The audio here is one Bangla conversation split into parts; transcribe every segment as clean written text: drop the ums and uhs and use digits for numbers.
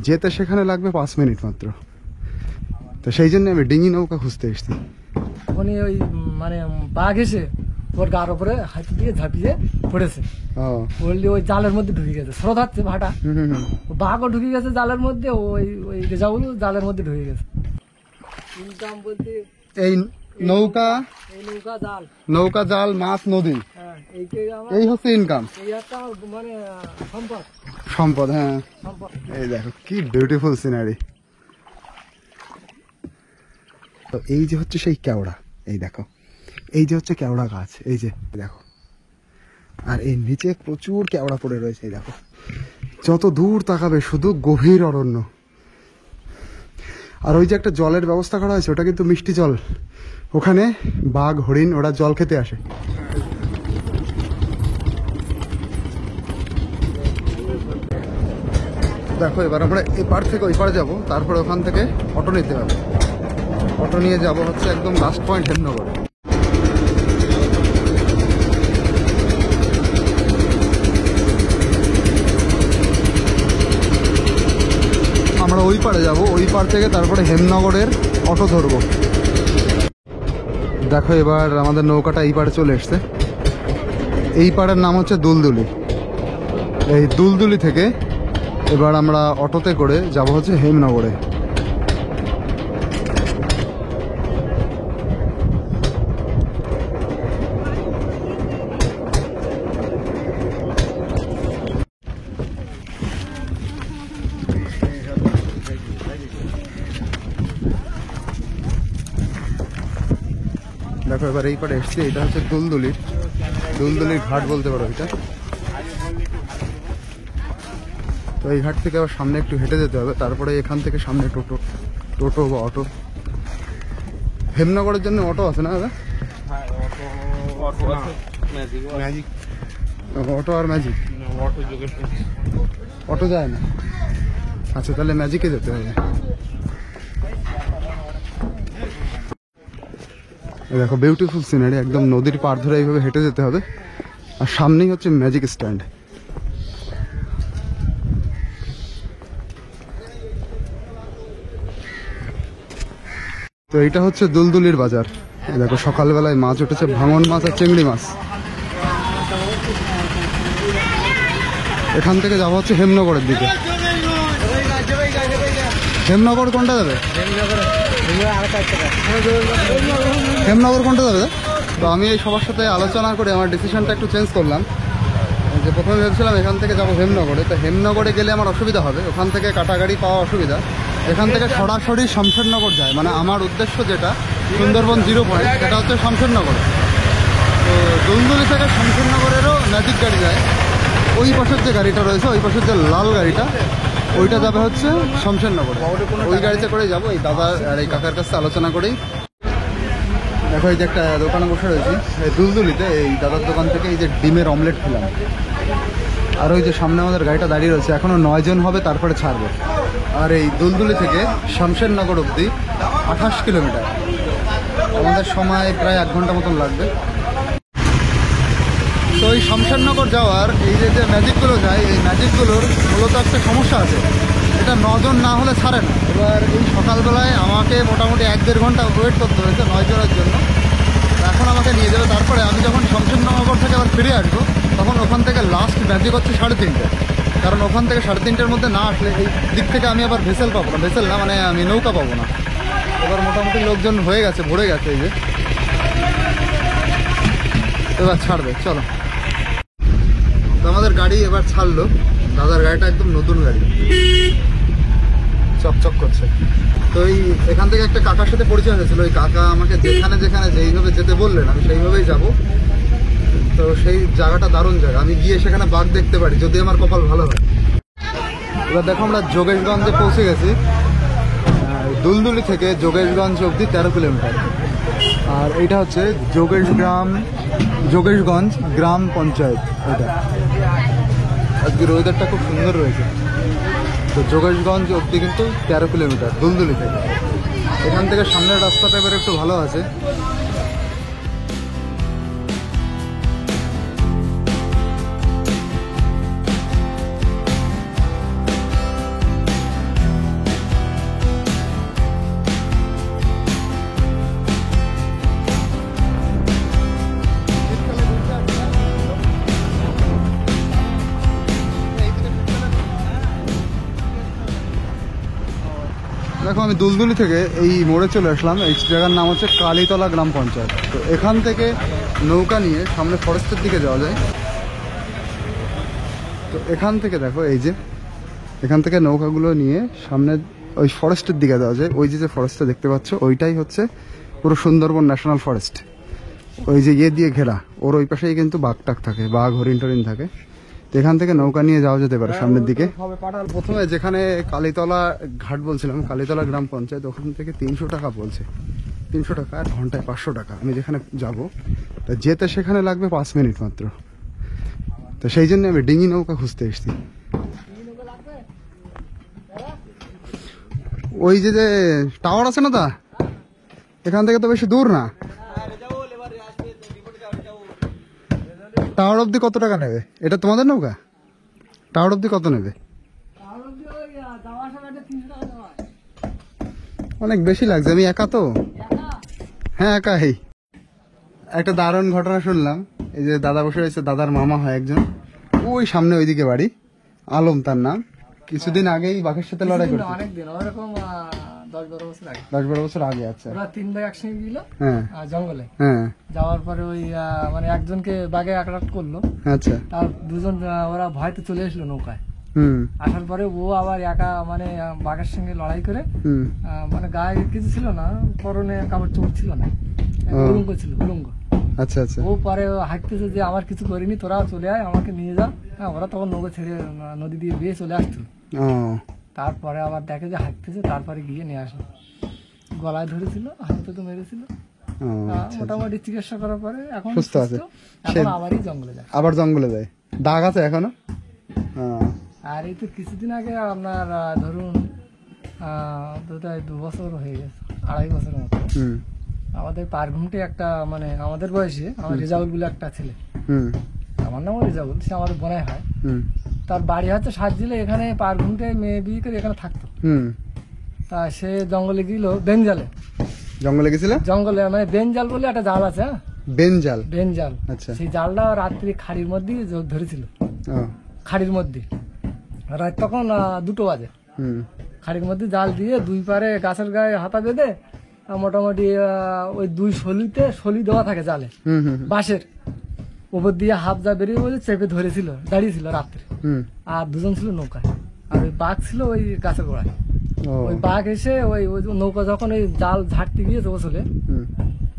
যেতে সেখানে লাগবে 5 মিনিট মাত্র। তো সেই জন্য আমি ডিঙি নৌকা খুঁজতে এসেছি। ওখানে ওই মানে বাঘ এসে ওর গার উপরে হাত দিয়ে ঝাঁপিয়ে পড়েছে, পড়লে ওই জালের মধ্যে ঢুকে গেছে, স্রোত হচ্ছে ভাটা, বাঘও ঢুকে গেছে জালের মধ্যে, ওই ওই রেজাগুলো জালের মধ্যে ঢুকে গেছে। ইনকাম বলতে এই নৌকা, এই নৌকা জাল, নৌকা জাল, মাছ, নদী, এই হচ্ছে ইনকাম, এই একটা মানে সম্পদ, সম্পদ। হ্যাঁ, সম্পদ। এই দেখো কি বিউটিফুল সিনারি। তো এই যে হচ্ছে সেই কেওড়া, এই দেখো, এই যে হচ্ছে কেওড়া গাছ, এই যে দেখো, আর এই নিচে প্রচুর কেওড়া পড়ে রয়েছে। এই দেখো, যত দূর তাকাবে শুধু গভীর অরণ্য। আর ওই যে একটা জলের ব্যবস্থা করা হয়েছে, ওটা কিন্তু মিষ্টি জল, ওখানে বাঘ, হরিণ ওরা জল খেতে আসে। দেখো, এবার আমরা এপার থেকে ওই পারে যাবো, তারপরে ওখান থেকে অটো নিতে হবে। অটো নিয়ে যাব হচ্ছে একদম লাস্ট পয়েন্ট হেমনগর। আমরা ওই পারে যাব, ওই পার থেকে তারপরে হেমনগরের অটো ধরবো। দেখো, এবার আমাদের নৌকাটা এই পারে চলে এসছে। এই পাড়ের নাম হচ্ছে দুলদুলি। এই দুলদুলি থেকে এবার আমরা অটোতে করে যাব হচ্ছে হেমনগরে। দেখো, এবার এই পারে এসছি, এটা হচ্ছে দুলদুলির ঘাট বলতে পারো এটা। তো এই ঘাট থেকে আবার সামনে একটু হেঁটে যেতে হবে, তারপরে এখান থেকে সামনে টোটো বা অটো। হেমনগরের জন্য অটো আছে না দাদা? অটো আর ম্যাজিক, অটো যায় না। আচ্ছা, তাহলে ম্যাজিকে যেতে হবে। দেখো, বিউটিফুল সিনারি, একদম নদীর পার ধরে এইভাবে হেঁটে যেতে হবে। আর সামনেই হচ্ছে ম্যাজিক স্ট্যান্ড। তো এইটা হচ্ছে দুলদুলির বাজার। দেখো, সকালবেলায় মাছ উঠেছে, ভাঙন মাছ আর চিংড়ি মাছ। এখান থেকে যাবো হচ্ছে হেমনগরের দিকে। হেমনগর কোনটা যাবে? হেমনগর কোনটা যাবে? তো আমি এই সবার সাথে আলোচনা করে আমার ডিসিশনটা একটু চেঞ্জ করলাম। যে প্রথমে ভেবেছিলাম এখান থেকে যাবো হেমনগরে, তো হেমনগরে গেলে আমার অসুবিধা হবে, ওখান থেকে কাটাগাড়ি পাওয়া অসুবিধা। এখান থেকে সরাসরি শমশেরনগর যায়, মানে আমার উদ্দেশ্য যেটা সুন্দরবন 0 পয়েন্ট, সেটা হচ্ছে শমশেরনগর। তো দুলদুলি থেকে শমশেরনগরেরও ম্যাজিক গাড়ি যায়। ওই পাশের যে গাড়িটা রয়েছে, ওই পাশের যে লাল গাড়িটা, ওইটা যাবে হচ্ছে শমশেরনগর। ওই গাড়িতে করেই যাবো। এই দাদা আর এই কাকার কাছে আলোচনা করেই। দেখো, এই যে একটা দোকানে বসে রয়েছি এই দুলদুলিতে, এই দাদার দোকান থেকে এই যে ডিমের অমলেট খেলাম। আর ওই যে সামনে আমাদের গাড়িটা দাঁড়িয়ে রয়েছে, এখনো 9 জন হবে, তারপরে ছাড়বো। আর এই দুলদুলি থেকে শমশেরনগর অবধি 28 কিলোমিটার, আমাদের সময় প্রায় 1 ঘন্টা মতন লাগবে। তো এই শমশেরনগর যাওয়ার এই যে ম্যাজিকগুলো যায়, এই ম্যাজিকগুলোর মূলত একটা সমস্যা আছে, এটা 9 জন না হলে ছাড়ে না। এবার এই সকালবেলায় আমাকে মোটামুটি 1-1.5 ঘন্টা ওয়েট করতে হয়েছে 9 জনের জন্য। এখন আমাকে নিয়ে যাবে, তারপরে আমি যখন শমশেরনগর থেকে আবার ফিরে আসবো, তখন ওখান থেকে লাস্ট ম্যাজিক হচ্ছে 3:30। কারণ ওখান থেকে 3:30-র মধ্যে না আসলে এই দিক থেকে আমি আবার ভেসেল পাবো না, ভেসেল না মানে আমি নৌকা পাবো না। এবার মোটামুটি লোকজন হয়ে গেছে, ভরে গেছে এই যে। এবার ছাড়বে, চলো। তো আমাদের গাড়ি এবার ছাড়লো, দাদার গাড়িটা একদম নতুন গাড়ি, চকচক করছে। তো এই এখান থেকে একটা কাকার সাথে পরিচয় হয়েছিল, ওই কাকা আমাকে যেখানে যেখানে যেইভাবে যেতে বললেন আমি সেইভাবেই যাব। তো সেই জায়গাটা দারুণ জায়গা, আমি গিয়ে সেখানে বাঘ দেখতে পারি যদি আমার কপাল ভালো হয়। এবার দেখো, আমরা যোগেশগঞ্জে পৌঁছে গেছি। দুলদুলি থেকে যোগেশগঞ্জ অবধি 13 কিলোমিটার। আর এইটা হচ্ছে যোগেশগঞ্জ গ্রাম পঞ্চায়েত। এটা আজকের ওয়েদারটা খুব সুন্দর রয়েছে। তো যোগেশগঞ্জ অবধি কিন্তু 13 কিলোমিটার দুলদুলি থেকে। এখান থেকে সামনের রাস্তাটা এবার একটু ভালো আছে। দেখো আমি দুলদুলি থেকে এই মোড়ে চলে আসলাম। এই জায়গার নাম হচ্ছে কালীতলা গ্রাম পঞ্চায়েত। তো এখান থেকে নৌকা নিয়ে সামনে ফরেস্টের দিকে যাওয়া যায়। তো এখান থেকে দেখো এই যে এখান থেকে নৌকাগুলো নিয়ে সামনে ওই ফরেস্টের দিকে যাওয়া যায়। ওই যে ফরেস্টটা দেখতে পাচ্ছ ওইটাই হচ্ছে পুরো সুন্দরবন ন্যাশনাল ফরেস্ট। ওই যে ইয়ে দিয়ে ঘেরা, ওর ওই পাশেই কিন্তু বাঘ টাক থাকে, বাঘ হরিণ টরিণ থাকে। তো এখান থেকে নৌকা নিয়ে যাওয়া যেতে পারে সামনের দিকে। প্রথমে যেখানে কালীতলা ঘাট বলছিলাম, কালীতলা গ্রাম পঞ্চায়েত, ওখান থেকে 300 টাকা বলছে। 300 টাকা আর ঘন্টায় 500 টাকা। আমি যেখানে যাব তা যেতে সেখানে লাগবে 5 মিনিট মাত্র। তো সেই জন্য আমি ডিঙি নৌকা খুঁজতে এসেছি। ওই যে যে টাওয়ার আছে না দা, এখান থেকে তো বেশি দূর না। টাওয়ার অব্দি কত টাকা নেবে? এটা তোমাদের নৌকা? টাওয়ার অব্দি কত নেবে? অনেক বেশি লাগছে। আমি একা তো। হ্যাঁ একাই। একটা দারুণ ঘটনা শুনলাম। এই যে দাদা বসে রয়েছে, দাদার মামা হয় একজন, ওই সামনে ওইদিকে বাড়ি, আলম তার নাম। কিছুদিন আগেই বাঘের সাথে লড়াই করছে। 10-12 বছর আগে। আচ্ছা, ওরা 3 ভাই একসঙ্গে গেল হ্যাঁ জঙ্গলে। হ্যাঁ, যাওয়ার পরে ওই মানে একজনকে বাঘে আক্রমণ করলো। আচ্ছা, তার দুজন ওরা ভয়তে চলে আসলো নৌকায়। হুম, আসার পরে ও আবার একা মানে বাঘের সঙ্গে লড়াই করে, হুম, মানে গায়ে কিছু ছিল না, পরনে কাপড় চোপড় ছিল না, উলঙ্গ ছিল, উলঙ্গ। আচ্ছা আচ্ছা। ও পরে হাঁটতেছে যে আমার কিছু করিনি, তোরা চলে আয়, আমাকে নিয়ে যা। হ্যাঁ, ওরা তখন নৌকা ছেড়ে নদী দিয়ে বেয়ে চলে আসছিল। ও, তারপরে আবার দেখে যে হাঁটতেছে, তারপরে গিয়ে নিয়ে আসলো। গলায় ধরেছিল, হাতে তো মেরেছিল। ও, মোটামুটি চিকিৎসা করার পরে এখন সুস্থ আছে। এখন আবারই জঙ্গলে যায়। আবার জঙ্গলে যায়। দাগ আছে এখনো? আর এই তো কিছুদিন আগে আপনার ধরুন বোধহয় 2 বছর হয়ে গেছে, 2.5 বছরের মতো, হুম, আমাদের পারঘুমটে একটা মানে আমাদের বয়সে আমার রেজাউল বলে একটা ছেলে, হুম, আমার নামও রেজাউল, সে আমাদের বোনাই হয়। হুম, তার বাড়ি হচ্ছে সাতজিলে, এখানে পারঘুমটে মেয়ে বিয়ে করে এখানে থাকতো। হুম। তা সে জঙ্গলে গেল বেনজালে। জঙ্গলে গেছিল? জঙ্গলে মানে বেনজাল বলে একটা জাল আছে। হ্যাঁ, বেনজাল। বেনজাল। আচ্ছা। সেই জালটা রাত্রি খাড়ির মধ্যেই ধরেছিল। ও, খাড়ির মধ্যে রাত তখন 2টো বাজে। হুম, খাড়ির মধ্যে জাল দিয়ে দুই পারে গাছের গায়ে হাতা বেঁধে মোটামুটি ওই 2 সলি দেওয়া থাকে জালে, হুম, হুম, বাঁশের উপর দিয়ে হাফ যা বেরিয়ে বলে চেপে ধরেছিল, দাঁড়িয়েছিল রাত্রে। হুম। আর 2জন ছিল নৌকায়, আর ওই বাঘ ছিল ওই গাছের গোড়ায়। ও, ওই বাঘ এসে ওই নৌকা যখন ওই জাল ঝাড়তে গিয়েছে ওসলে, হুম,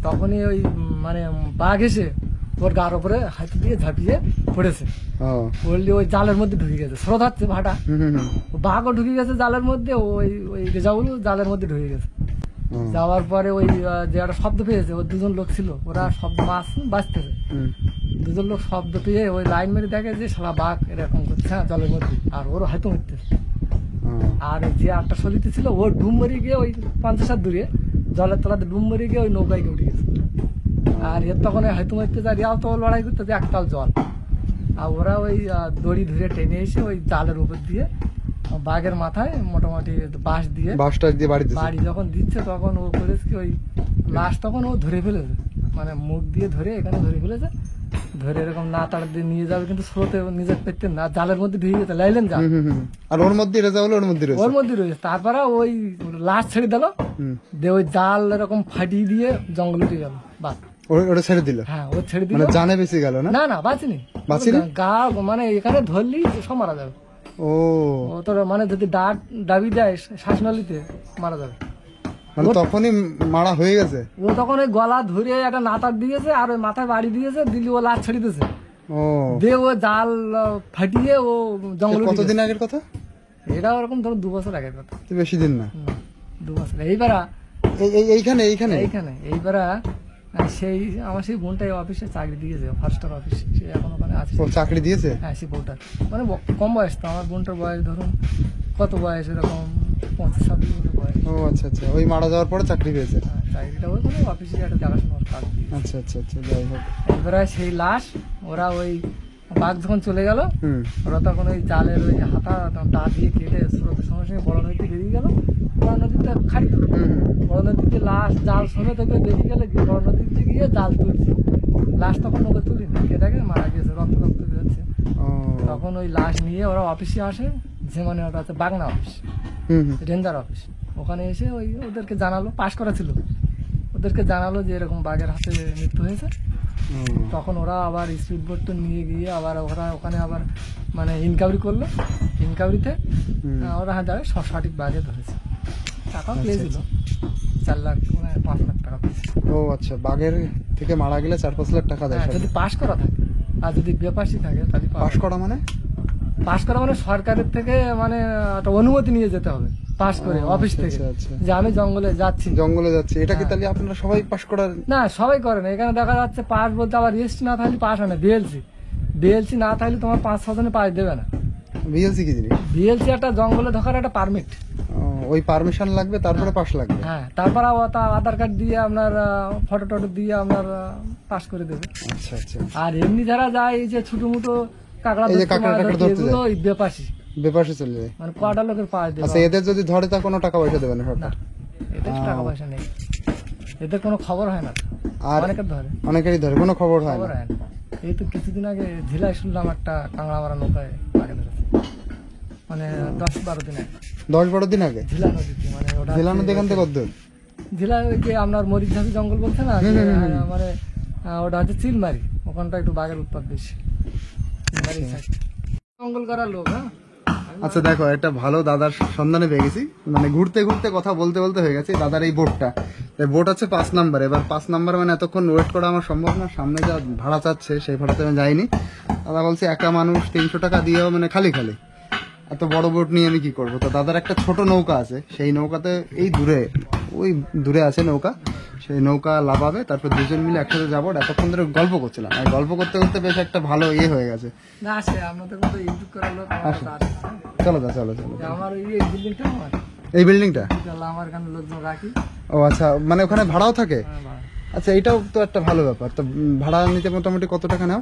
তখনই ওই মানে বাঘ এসে ওর গার উপরে হাতি দিয়ে ঝাঁপিয়ে পড়েছে। ও, পড়লে ওই জালের মধ্যে ঢুকে গেছে, স্রোত হচ্ছে ভাটা, হুম, হুম, হুম। বাঘও ঢুকে গেছে জালের মধ্যে, ওই ওই রেজাউল জালের মধ্যে ঢুকে গেছে। ও, যাওয়ার পরে ওই যে একটা শব্দ পেয়েছে, ওর 2জন লোক ছিল, ওরা শব্দ মাছ বাঁচতেছে। হুম, 2জন লোক শব্দ পেয়ে ওই লাইন মেরে দেখে যে শালা বাঘ এরকম করছে, হ্যাঁ, জলের মধ্যে, আর ওরও হয়তো উঠতেছে। ও, আর যে একটা সলিতে ছিল ওর ডুম মরে গিয়ে ওই 50 হাত দূরে জলের তলাতে ডুম মরে গিয়ে ওই নৌকায় উঠে গেছে। আর এর তখন হয়তো মারতে যায়, রিয়াও তো লড়াই করতে যে একটাল জল। আর ওরা ওই দড়ি ধরে টেনে এসে ওই জালের উপর দিয়ে বাঘের মাথায় মোটামুটি বাঁশ দিয়ে বাসটা দিয়ে বাড়ি দিছে। বাড়ি যখন দিচ্ছে তখন ও করেছে কি ওই লাশ তখন ও ধরে ফেলেছে, মানে মুখ দিয়ে ধরে এখানে ধরে ফেলেছে, ধরে এরকম না তাড়া দিয়ে নিয়ে যাবে, কিন্তু স্রোতে নিজের পেতে না, জালের মধ্যে ঢুকে গেছে, লাইলেন জাল। হুম, হুম, হুম। আর ওর মধ্যে রেজাউল ওর মধ্যে রয়েছে। ওর মধ্যে রয়েছে। তারপরে ওই লাশ ছেড়ে দিল, হুম। দিয়ে ওই জাল এরকম ফাটিয়ে দিয়ে জঙ্গলে উঠে গেল বাঘ। ওটা ছেড়ে দিল? হ্যাঁ, ও ছেড়ে দিল। মানে জানে বেশি গেল না? না না, বাঁচিনি। বাঁচিনি? গা মানে এখানে ধরলি সব মারা যাবে। ও, ও তোর মানে যদি ডাবি দেয় শ্বাসনালীতে মারা যাবে। মানে তখনই মারা হয়ে গেছে? ও তখন ওই গলা ধরে একটা নাতার দিয়েছে আর ওই মাথায় বাড়ি দিয়েছে, দিল্লি ও লাশ ছেড়ে দিয়েছে। ও, দিয়ে ও জাল ফাটিয়ে ও জঙ্গলে উঠে কতদিন গেছে। আগের কথা? এটা ওরকম ধরো 2 বছর আগের কথা। তো বেশি দিন না। 2 বছর। এইবারা এইখানে এইখানে এইবারা সেই আমার সেই বোনটাই অফিসে চাকরি দিয়েছে, ফার্স্টার অফিসে, সে এখন ওখানে আছে। ও, চাকরি দিয়েছে? হ্যাঁ, সেই বোনটা মানে কম বয়স তো, আমার বোনটার বয়স ধরুন কত বয়স, এরকম 25-26 বয়স। ও, আচ্ছা আচ্ছা। ওই মারা যাওয়ার পরে চাকরি পেয়েছে? চাকরিটা ওই কোনো অফিসে একটা দেখাশোনার কাজ দিয়ে। আচ্ছা আচ্ছা আচ্ছা, যাই হোক। এবারে সেই লাশ ওরা ওই বাঘ যখন চলে গেল, হুম, ওরা তখন ওই জালের ওই হাতা দা দিয়ে কেটে স্রোতের সঙ্গে সঙ্গে বড় নদীতে বেরিয়ে গেল। বড় নদীতে খাড়ি, হুম, বড় নদীতে লাশ জাল সমেত ওকে বেরিয়ে গেলে বড় নদীতে গিয়ে জাল তুলছে। লাশ তখন ওকে তুলিনি, কেটাকে মারা গেছে, রক্ত রক্ত বেরোচ্ছে। ও, তখন ওই লাশ নিয়ে ওরা অফিসে আসে, যে মানে ওটা হচ্ছে বাগনা অফিস, হুম, হুম, রেঞ্জার অফিস। ওখানে এসে ওই ওদেরকে জানালো, পাশ করা ছিল, ওদেরকে জানালো যে এরকম বাঘের হাতে মৃত্যু হয়েছে। তখন ওরা আবার স্পিড বোট নিয়ে গিয়ে আবার ওরা ওখানে আবার মানে ইনকোয়ারি করলো। ইনকোয়ারিতে ওরা যায় সঠিক বাঘে ধরেছে, টাকাও পেয়েছিল 4 লাখ 5 লাখ টাকা পেয়েছে। ও আচ্ছা, বাঘের থেকে মারা গেলে 4-5 লাখ টাকা দেয়। যদি পাশ করা থাকে, আর যদি বেপাসি থাকে তাহলে পাশ করা মানে সরকারের থেকে মানে একটা অনুমতি নিয়ে যেতে হবে পাশ করে, অফিস থেকে, যে আমি জঙ্গলে যাচ্ছি। এটা কি তাহলে আপনারা সবাই পাশ করার? না, সবাই করে না। এখানে দেখা যাচ্ছে পাস বলতে আবার রেজিস্ট্রি না থাকলে পাস হয় না। বিএলসি না থাকলে তোমার 5-6 জনে পাস দেবে না। বিএলসি কি জিনিস? বিএলসি একটা জঙ্গলে ঢোকার একটা পারমিট। ওই পারমিশন লাগবে, তারপরে পাস লাগবে। হ্যাঁ, তারপর আধার কার্ড দিয়ে আপনার ফটো টটো দিয়ে আপনার পাস করে দেবে। আচ্ছা আচ্ছা। আর এমনি যারা যায় এই যে ছোট মোটো কাঁকড়া এগুলো বেপাসি চলে যায়, মানে কটা লোকের পাস দেবে। আচ্ছা, এদের যদি ধরে তা কোনো টাকা পয়সা দেবে না সরকার? এদের টাকা পয়সা নেই, এদের কোনো খবর হয় না। আর অনেকেরই ধরে, কোনো খবর হয় না। এই তো কিছুদিন আগে ঝিলায় শুনলাম একটা কাঁকড়া মারা নৌকায় বাঘে ধরেছে, মানে 10-12 দিন আগে ঝিলা নদীতে। মানে ওটা ঝিলা নদী এখান থেকে কত? ঝিলা ওই যে আপনার মরিচঝাপি জঙ্গল বলছে না, মানে ওটা হচ্ছে চিলমারি, ওখানটা একটু বাঘের উৎপাত বেশি। জঙ্গল করার লোক। হ্যাঁ, আচ্ছা দেখো, একটা ভালো দাদার সন্ধানে পেয়ে গেছি, মানে ঘুরতে ঘুরতে কথা বলতে বলতে হয়ে গেছে দাদার এই বোটটা। বোট আছে 5 নাম্বার। এবার 5 নাম্বার মানে এতক্ষণ ওয়েট করা আমার সম্ভব না, সামনে যা ভাড়া চাচ্ছে সেই ভাড়াতে আমি যাইনি। দাদা বলছে একা মানুষ 300 টাকা দিয়েও মানে খালি এত বড় বোট নিয়ে আমি কি করবো। তো দাদার একটা ছোট নৌকা আছে, সেই নৌকাতে ওই দূরে আছে নৌকা, সেই নৌকা লাভাবে, তারপর দুজন মিলে একসাথে যাবো। এতক্ষণ ধরে গল্প করছিলাম, আর গল্প করতে করতে বেশ একটা ভালো হয়ে গেছে। চলো চলো চলো। এই বিল্ডিংটা ও আচ্ছা, মানে ওখানে ভাড়াও থাকে? আচ্ছা, এটাও তো একটা ভালো ব্যাপার। তো ভাড়া নিতে মোটামুটি কত টাকা নাও?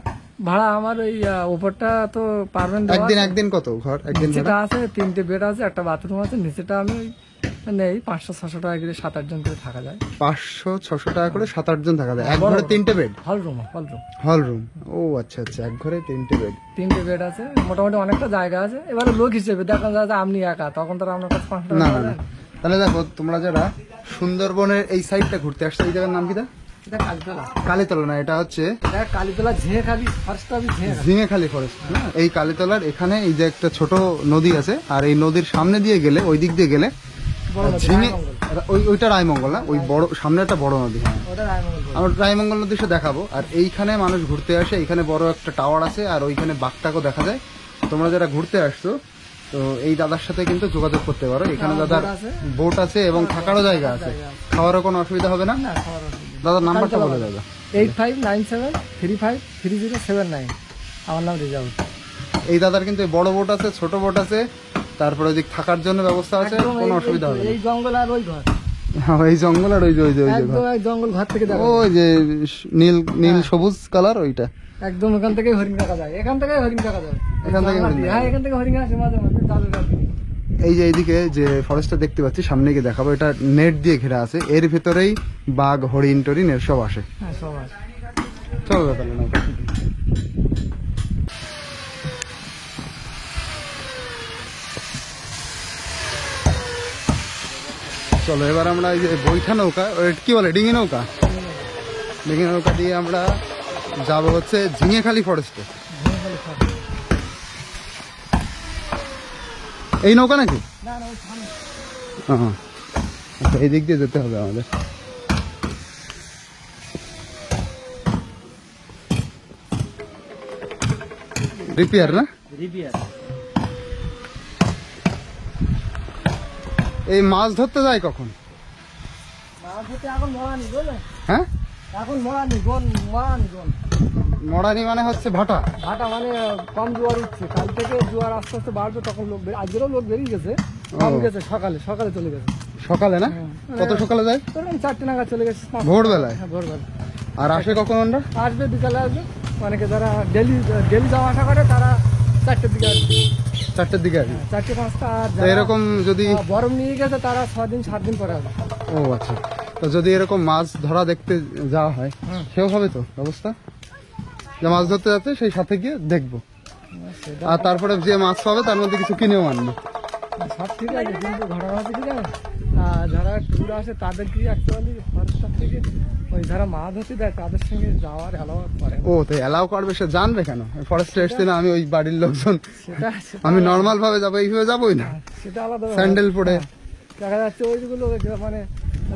ভাড়া আমার ওই উপরটা তো পারবেন একদিন কত ঘর? একদিন আছে 3টে বেড আছে, একটা বাথরুম আছে। নিচেটা আমি নেই 500-600 টাকা করে 7-8 জন করে থাকা যায়। 500-600 টাকা করে 7-8 জন থাকা যায়। এক ঘরে 3টে বেড? Hall room. ও আচ্ছা আচ্ছা, এক ঘরে 3টে বেড আছে, মোটামুটি অনেকটা জায়গা আছে। এবারে লোক হিসেবে দেখা যায় যে আপনি একা, তখন তো আপনার কাছে 500 টাকা না। তাহলে দেখো, তোমরা যারা সুন্দরবনের এই সাইডটা ঘুরতে আসছো, এই জায়গার নাম কি? কালীতলা না, এটা হচ্ছে কালীতলা ঝিঙেখালি ফরেস্ট। এই কালীতলার এখানে এই যে একটা ছোট নদী আছে, আর এই নদীর সামনে দিয়ে গেলে, ওই দিক দিয়ে গেলে ওইটা রায়মঙ্গল না, ওই বড় সামনে একটা বড় নদী। আমরা রায়মঙ্গল নদী সে দেখাবো। আর এইখানে মানুষ ঘুরতে আসে, এইখানে বড় একটা টাওয়ার আছে, আর ওইখানে বাঘটাকেও দেখা যায়। তোমরা যারা ঘুরতে আসছো, তো এই দাদার সাথে কিন্তু যোগাযোগ করতে পারো। এখানে দাদার বোট আছে এবং থাকারও জায়গা আছে, খাওয়ারও কোনো অসুবিধা হবে না। দাদার নাম্বারটা বলে দাদা। 8597353079। আমার নাম রেজাউল। এই দাদার কিন্তু বড় বোট আছে, ছোট বোট আছে, তারপরে ওই থাকার জন্য ব্যবস্থা আছে, কোনো অসুবিধা হবে না। এই জঙ্গল আর ওই ঘর, এই জঙ্গল আর ওই যে জঙ্গল ঘর থেকে ওই যে নীল সবুজ কালার, ওইটা একদম। এখান থেকে হরিণ দেখা যায়, এখান থেকে হরিণ দেখা যায়, এখান থেকে হরিণ আসে মাঝে মাঝে। এই যে এইদিকে যে ফরেস্টটা দেখতে পাচ্ছি, সামনে গিয়ে দেখাবো, এটা নেট দিয়ে ঘেরা আছে, এর ভেতরেই বাঘ, হরিণ টরিণ এর সব আসে। চলো তাহলে না, চলো এবার আমরা এই যে বৈঠা নৌকা, কি বলে, ডিঙি নৌকা দিয়ে আমরা যাবো হচ্ছে ঝিঙেখালি ফরেস্টে। এই নৌকা নাকি? হ্যাঁ, আচ্ছা, এই দিক দিয়ে যেতে হবে আমাদের। রিপেয়ার না? এই মাছ ধরতে যায় কখন? হ্যাঁ, মরানি মানে হচ্ছে ভাটা মানে কম জোয়ার উঠছে, কাল থেকে জোয়ার আস্তে আস্তে বাড়বে, তখন লোক আজকেরও লোক বেরিয়ে গেছে, কম গেছে। সকালে চলে গেছে। সকালে না? কত সকালে যায়? 4টে নাগাদ চলে গেছে। ভোরবেলায়? ভোরবেলা। আর আসে কখন? আমরা আসবে বিকালে আসবে। অনেকে যারা ডেলি যাওয়া আসা করে তারা 4টের দিকে আসবে। 4টের দিকে আসবে? 4টে-5টা। আর এরকম যদি বরফ নিয়ে গেছে তারা 6-7 দিন পরে আসবে। ও আচ্ছা, তো যদি এরকম মাছ ধরা দেখতে যাওয়া হয়, সেও হবে তো ব্যবস্থা, যে মাছ ধরতে যাচ্ছে সেই সাথে গিয়ে দেখবো, আর তারপরে যে মাছ পাবে তার মধ্যে কিছু কিনেও আনবো। সব ঠিক আছে, কিন্তু ঘটনা হচ্ছে কি জানেন, যারা ট্যুর আসে তাদেরকে অ্যাকচুয়ালি ফরেস্টার থেকে ওই যারা মাছ ধরতে দেয় তাদের সঙ্গে যাওয়ার অ্যালাউ করে না। ও তো অ্যালাউ করবে, সে জানবে কেন ফরেস্টে এসছে না আমি ওই বাড়ির লোকজন, সেটা আমি নর্মাল ভাবে যাবো, এইভাবে যাবোই না, সেটা আলাদা ব্যাপার। স্যান্ডেল পরে। দেখা যাচ্ছে ওইগুলো মানে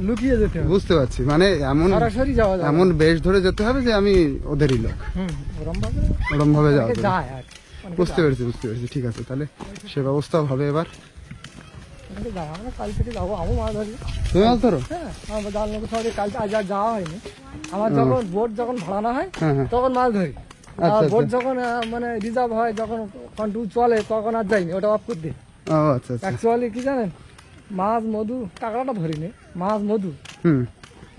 লুকিয়ে যেতে হবে, বুঝতে পারছি, মানে এমন সরাসরি যাওয়া যায় এমন বেশ ধরে যেতে হবে যে আমি ওদেরই লোক, ওরম ভাবে যাওয়া যাবে। যায় আর বুঝতে পেরেছি, বুঝতে পেরেছি, ঠিক আছে, তাহলে সে ব্যবস্থাও হবে এবার। আমরা কাল থেকে যাবো, আমি মাছ ধরি। তুমি মাছ ধরো? হ্যাঁ, আমার জাল নৌকো সঙ্গে কাল আজ আর যাওয়া হয়নি। আমার যখন বোট যখন ভাড়ানো হয় হ্যাঁ হ্যাঁ, তখন মাছ ধরি, আর আচ্ছা, বোট আচ্ছা। যখন মানে রিজার্ভ হয়, যখন কন্ট্রোল চলে তখন আর যাইনি, ওটা অফ করে দিই। ও আচ্ছা আচ্ছা, অ্যাকচুয়ালি কি জানেন, মাছ মধু কাঁকড়াটা ধরিনি, মাছ মধু হুম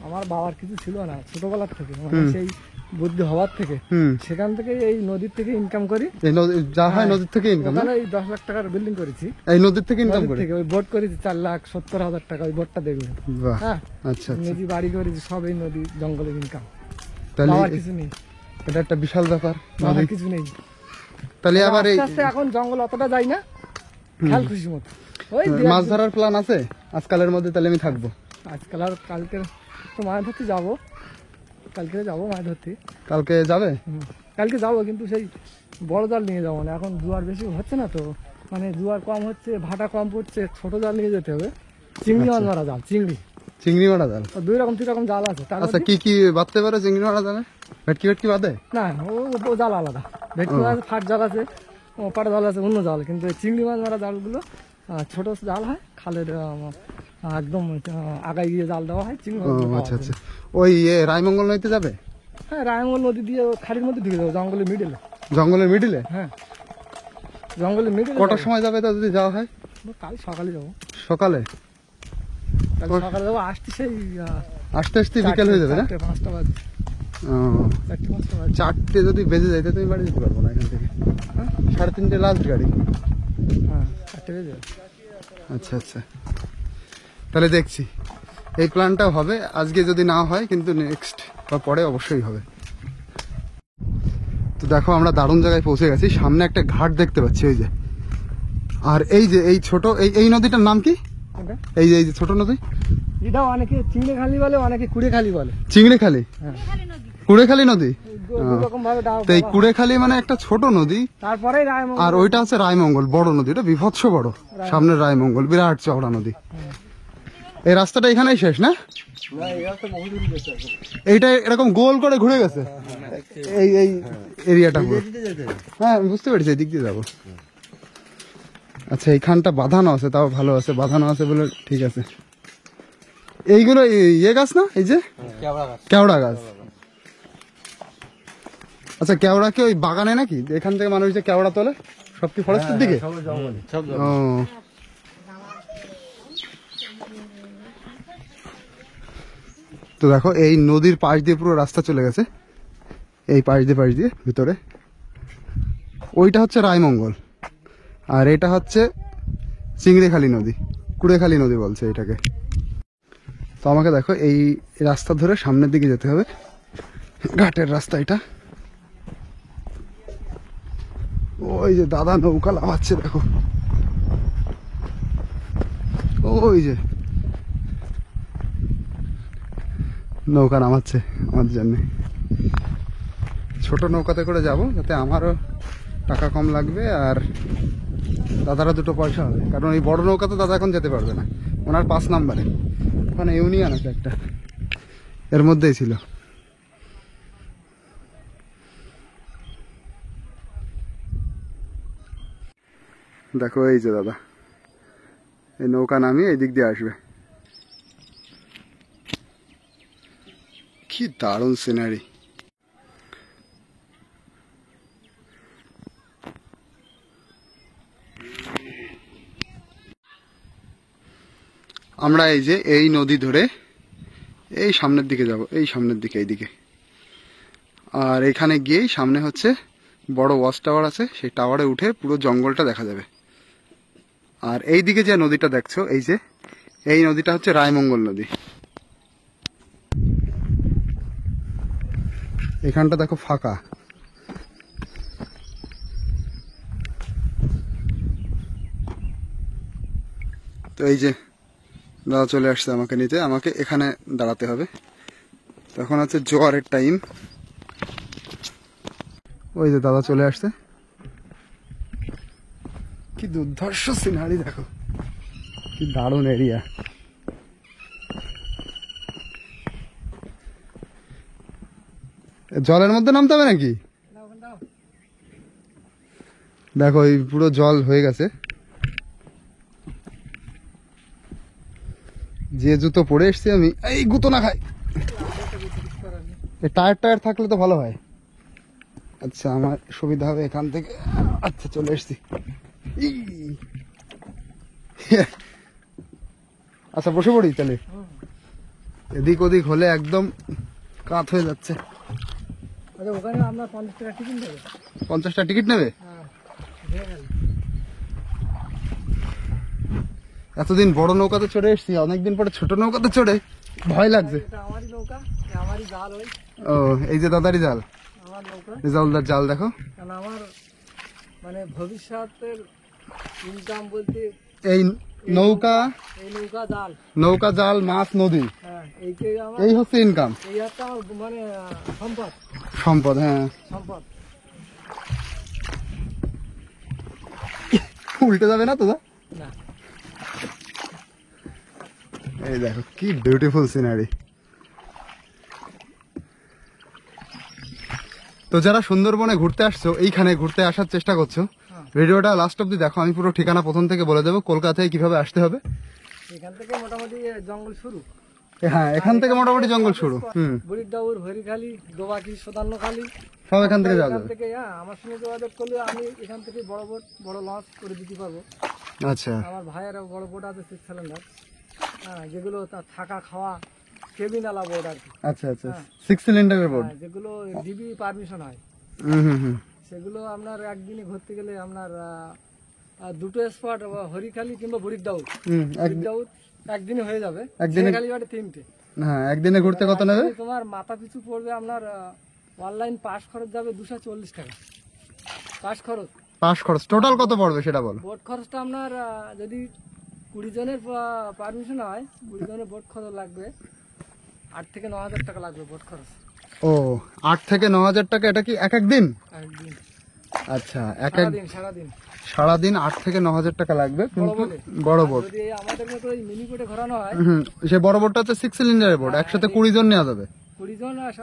আমার বাবার কিছু ছিল না ছোটবেলার থেকে, মানে সেই বুদ্ধি হওয়ার থেকে হুম। সেখান থেকে এই নদীর থেকে ইনকাম করি। এই যা হয় নদীর থেকে ইনকাম, ওখানে এই 10 লাখ টাকার বিল্ডিং করেছি, এই নদীর থেকে ইনকাম নদীর করে? থেকে ওই বোট করেছি 4,70,000 টাকা, ওই বোটটা দেখবেন। বাহ, হ্যাঁ, আচ্ছা আচ্ছা, নদী বাড়ি করেছি, সব এই নদী জঙ্গলের ইনকাম। তাহলে বাবার কিছু নেই, এটা একটা বিশাল ব্যাপার। বাবার কিছু নেই। তাহলে আবার এই আস্তে আস্তে এখন জঙ্গল অতটা যাই না, খেয়াল খুশি মতো ওই মাছ ধরার প্ল্যান আছে আজকালের মধ্যে, তাহলে আমি থাকবো। আজকাল আর কালকে তো মাছ ধরতে যাবো, কালকে যাবো মাছ ধরতে। কালকে যাবে? কালকে যাবো, কিন্তু সেই বড় জাল নিয়ে যাবো না, এখন জোয়ার বেশি হচ্ছে না তো, মানে জোয়ার কম হচ্ছে, ভাটা কম পড়ছে, ছোট জাল নিয়ে যেতে হবে, চিংড়ি মাছ মারা জাল, চিংড়ি মারা জাল? 2 রকম 3 রকম জাল আছে। তার আচ্ছা, মধ্যে কি কি বাঁধতে পারে চিংড়ি মারা জালে? ভেটকি ভেটকি বাঁধে? না, ও জাল আলাদা, ভেটকি মাছ ফাট জাল আছে, ও পাটা জাল আছে, অন্য জাল। কিন্তু এই চিংড়ি মাছ মারা জালগুলো ছোট জাল হয়, খালের একদম আগায় গিয়ে জাল দেওয়া হয় চিংড়ি ও মাছ। আচ্ছা আচ্ছা, ওই রায়মঙ্গল নদীতে যাবে? হ্যাঁ, রায়মঙ্গল নদী দিয়ে খাড়ির মধ্যে ঢুকে যাবো, জঙ্গলের মিডিলে। জঙ্গলের মিডিলে? হ্যাঁ, জঙ্গলের মিডিলে। কটার সময় যাবে তা যদি যাওয়া হয়? কাল সকালে যাবো, সকালে? কাল সকালে যাবো, আসতে সেই আসতে আসতে বিকেল হয়ে যাবে না? 4-5টা বাজে, ও, 4-5টা বাজে। 4টে যদি বেজে যাইতে তুমি বাড়ি যেতে পারবো না এখান থেকে, 3:30 লাস্ট গাড়ি। হ্যাঁ, 4টে বেজে যাবে। আচ্ছা আচ্ছা, তাহলে দেখছি এই প্ল্যানটাও হবে আজকে, যদি না হয় কিন্তু নেক্সট বা পরে অবশ্যই হবে। তো দেখো আমরা দারুণ জায়গায় পৌঁছে গেছি, সামনে একটা ঘাট দেখতে পাচ্ছি ওই যে, আর এই যে এই ছোট এই নদীটার নাম কি? কোনটা? এই যে ছোট নদী, এটা অনেকে চিংড়ি খালি বলে, অনেকে কুড়েখালি বলে। চিংড়িখালি? হ্যাঁ, কুড়েখালি নদী? দুই রকম ভাবে তো এই কুড়েখালি মানে একটা ছোট নদী, তারপরে রায়মঙ্গল। আর ওইটা হচ্ছে রায়মঙ্গল, বড় নদী, এটা বিভৎস বড়, সামনের রায়মঙ্গল বিরাট চওড়া নদী। এই রাস্তাটা এখানেই শেষ না? এইটা এরকম গোল করে ঘুরে গেছে এই এই এরিয়াটা পুরো। হ্যাঁ, আমি বুঝতে পেরেছি, এই দিক দিয়ে যাবো। আচ্ছা, এইখানটা বাঁধানো আছে, তাও ভালো আছে, বাঁধানো আছে বলে ঠিক আছে। এইগুলো ইয়ে গাছ না, এই যে কেওড়া গাছ? আচ্ছা, কেওড়া কি ওই বাগানে নাকি? এখান থেকে মানুষ যে কেওড়া তোলে সব কি ফরেস্টের দিকে? ও, তো দেখো এই নদীর পাশ দিয়ে পুরো রাস্তা চলে গেছে, এই পাশ দিয়ে ভিতরে। ওইটা হচ্ছে রায়মঙ্গল, আর এটা হচ্ছে চিংড়িখালি নদী, কুড়েখালি নদী বলছে এটাকে। তো আমাকে দেখো এই রাস্তা ধরে সামনের দিকে যেতে হবে, ঘাটের রাস্তা এটা। ওই যে দাদা নৌকা লাগাচ্ছে দেখো, ওই যে নৌকা নামাচ্ছে আমাদের জন্য। ছোট নৌকাতে করে যাব, যাতে আমারও টাকা কম লাগবে আর দাদারা দুটো পয়সা হবে, কারণ এই বড় নৌকাতে দাদা এখন যেতে পারবে না, ওনার 5 নাম্বারে ওখানে ইউনিয়ন আছে একটা, এর মধ্যেই ছিল। দেখো এই যে দাদা, এই নৌকা নামিয়ে এই দিক দিয়ে আসবে। কি দারুণ সিনারি! আমরা এই যে এই নদী ধরে এই সামনের দিকে যাব, এই সামনের দিকে, এইদিকে। আর এখানে গিয়েই সামনে হচ্ছে বড় ওয়াচ টাওয়ার আছে, সেই টাওয়ারে উঠে পুরো জঙ্গলটা দেখা যাবে। আর এই দিকে যে নদীটা দেখছো, এই যে এই নদীটা হচ্ছে রায়মঙ্গল নদী। এখানটা দেখো ফাঁকা, তো এই যে দাদা চলে আসছে আমাকে নিতে, আমাকে এখানে দাঁড়াতে হবে। তখন হচ্ছে জোয়ারের টাইম। ওই যে দাদা চলে আসছে। কি দুর্ধর্ষ সিনারি দেখো, কি দারুণ এরিয়া। জলের মধ্যে নামতে হবে নাকি? দেখো এই পুরো জল হয়ে গেছে। যে জুতো পরে এসছি আমি, এই গুতো না খাই, টায়ার থাকলে তো ভালো হয়। আচ্ছা আমার সুবিধা হবে এখান থেকে। আচ্ছা চলে এসছি। আচ্ছা বসে পড়ি তাহলে। এদিক ওদিক হলে একদম কাত হয়ে যাচ্ছে। ওখানে আপনার 50 টাকা টিকিট নেবে। 50 টাকা টিকিট নেবে? এতদিন বড় নৌকাতে চড়ে এসছি, অনেকদিন পরে ছোট নৌকাতে চড়ে ভয় লাগছে। আমারই নৌকা, আমারই জাল। ওই ও এই যে দাদারই জাল, আমার নৌকা, রেজাউলদার জাল। দেখো কারণ আমার মানে ভবিষ্যতের ইনকাম বলতে এই নৌকা, এই নৌকা জাল, নৌকা জাল, মাছ, নদী, হ্যাঁ এই হচ্ছে ইনকাম। এই হচ্ছে আমার মানে সম্পদ। সম্পদ, হ্যাঁ সম্পদ। উল্টে যাবে না তোদা? না। এই দেখো কি বিউটিফুল সিনারি। তো যারা সুন্দরবনে ঘুরতে আসছো, এইখানে ঘুরতে আসার চেষ্টা করছো, ভিডিওটা লাস্ট অব্দি দেখো। আমি পুরো ঠিকানা প্রথম থেকে বলে দেবো, কলকাতায় কিভাবে আসতে হবে। এখান থেকে মোটামুটি জঙ্গল শুরু। হ্যাঁ এখান থেকে মোটামুটি জঙ্গল শুরু। বুড়িদাউর, হরিখালি, দোবাকি, সদান্যখালি সব এখান থেকে যাওয়া এখান যাবে। থেকে। হ্যাঁ আমার সঙ্গে যোগাযোগ করলে আমি এখান থেকে বড় বোট, বড় লঞ্চ করে দিতে পারবো। আচ্ছা আমার ভাইয়েরা বড় বোট আছে 6 সিলিন্ডার, হ্যাঁ যেগুলো তার থাকা খাওয়া কেবিন আলা বোট আর কি। আচ্ছা আচ্ছা 6 সিলিন্ডারের বোট, যেগুলো ডিবি পারমিশন হয়, হুম। সেগুলো আপনার একদিনে ঘুরতে গেলে আপনার দুটো স্পট হরিখালি কিংবা বুড়িদাউর, বুড়িদাউর একদিনে হয়ে যাবে। একদিনে খালি বাটে 3টে। হ্যাঁ একদিনে ঘুরতে কত নেবে? তোমার মাথা পিছু পড়বে আপনার অনলাইন পাস খরচ যাবে 240 টাকা পাস খরচ। পাস খরচ টোটাল কত পড়বে সেটা বলো। বোট খরচটা আপনার যদি 20 জনের পারমিশন হয়, 20 জনের বোট খরচ লাগবে 8 থেকে 9 হাজার টাকা লাগবে বোট খরচ। ও 8 থেকে 9 হাজার টাকা। এটা কি এক একদিন? একদিন। আচ্ছা সারাদিন সারাদিন 8 থেকে 9 হাজার টাকা লাগবে। কিন্তু বড় বোট, যদি আমাদের মতো ওই মিনি বোটে ঘোরানো হয়, সে বড় বোটটা হচ্ছে 6 সিলিন্ডারের বোট, একসাথে 20 জন নেওয়া যাবে। 20 জন আর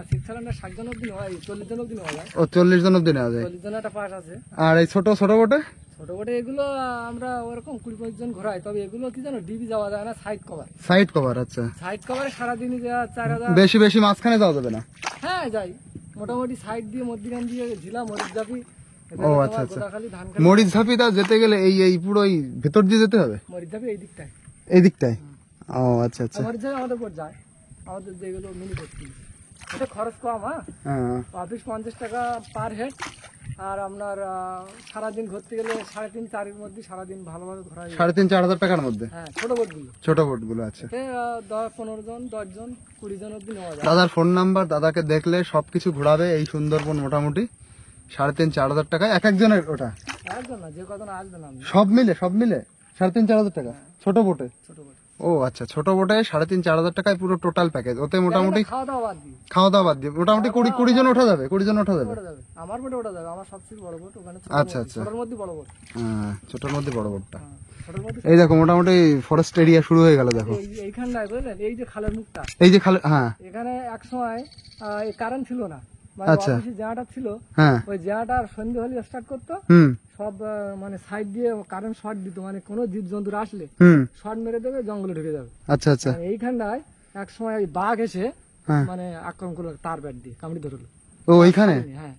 6 সিলিন্ডার 60 জন অব্দি হয়, 40 জন অব্দি নেওয়া যায়। ও 40 জন অব্দি নেওয়া যায়। 40 জনের একটা পাস আছে। আর এই ছোট ছোট বোটে? ছোট বোটে এগুলো আমরা ওরকম 20-25 জন ঘোরাই, তবে এগুলো কি জানো ডিবি যাওয়া যায় না, সাইড কভার। সাইড কভার, আচ্ছা। সাইড কভারে সারাদিনই 4000। বেশি বেশি মাঝখানে যাওয়া যাবে না? হ্যাঁ যাই, মোটামুটি সাইড দিয়ে মধ্যখান দিয়ে ঝিলা মরিচঝাপি। ও আচ্ছা আচ্ছা, মরিচঝাপিটা যেতে গেলে এই পুরো এই ভেতর দিয়ে যেতে হবে? মরিচঝাপি এই দিকটায়, এই দিকটায়। ও আচ্ছা আচ্ছা। মরিচঝাপি আমাদের বোট যায়, আমাদের যেগুলো মিনি বোট, এটা খরচ কম। হ্যাঁ অফিস 50 টাকা পার হেড। আর আপনার সারাদিন ঘুরতে গেলে 3.5-4 মধ্যে সারাদিন ভালোভাবে ঘোরা যায়। 3,500-4 হাজার টাকার মধ্যে? হ্যাঁ ছোট বোটগুলো। ছোট বোটগুলো, আচ্ছা। 15 জন, 10 জন, 20 জন অব্দি নেওয়া যায়। দাদার ফোন নাম্বার, দাদাকে দেখলে সবকিছু ঘোরাবে এই সুন্দরবন মোটামুটি 3,500-4 হাজার টাকা এক একজনের। ওটা একজন না, যে কজন আসবেন আপনি সব মিলে 3,500-4 হাজার টাকা ছোট বোটে? ছোট বোট। ও আচ্ছা, ছোট বোটে 3,500-4 হাজার টাকায় পুরো টোটাল প্যাকেজ। ওতে মোটামুটি খাওয়া দাওয়া বাদ দিয়ে, খাওয়া দাওয়া বাদ দিয়ে মোটামুটি 20 জন ওঠা যাবে। 20 জন ওঠা যাবে। ওটা যাবে আমার বোটে, ওটা যাবে আমার সবচেয়ে বড় বোট ওখানে। আচ্ছা আচ্ছা, ছোটর মধ্যে বড় বোট। হ্যাঁ ছোটর মধ্যে বড় বোটটা। ছোটর মধ্যে এই দেখো মোটামুটি ফরেস্ট এরিয়া শুরু হয়ে গেল। দেখো এইখানটায় বুঝলেন, এই যে খালের মুখটা, এই যে খালে, হ্যাঁ এখানে এক সময় এই কারেন্ট ছিল না, আচ্ছা। জায়গাটা ছিল, হ্যাঁ ওই জায়গাটার সন্ধ্যে হলে স্টার্ট করতো, সব মানে সাইড দিয়ে কারেন্ট শর্ট দিত, মানে কোনো জীব জন্তুর আসলে শর্ট মেরে দেবে, জঙ্গলে ঢুকে যাবে। আচ্ছা আচ্ছা। এইখানটায় এক সময় বাঘ এসে হ্যাঁ মানে আক্রমণ করলো, তার ব্যাট দিয়ে কামড়ি ধরলো। ও ওইখানে? হ্যাঁ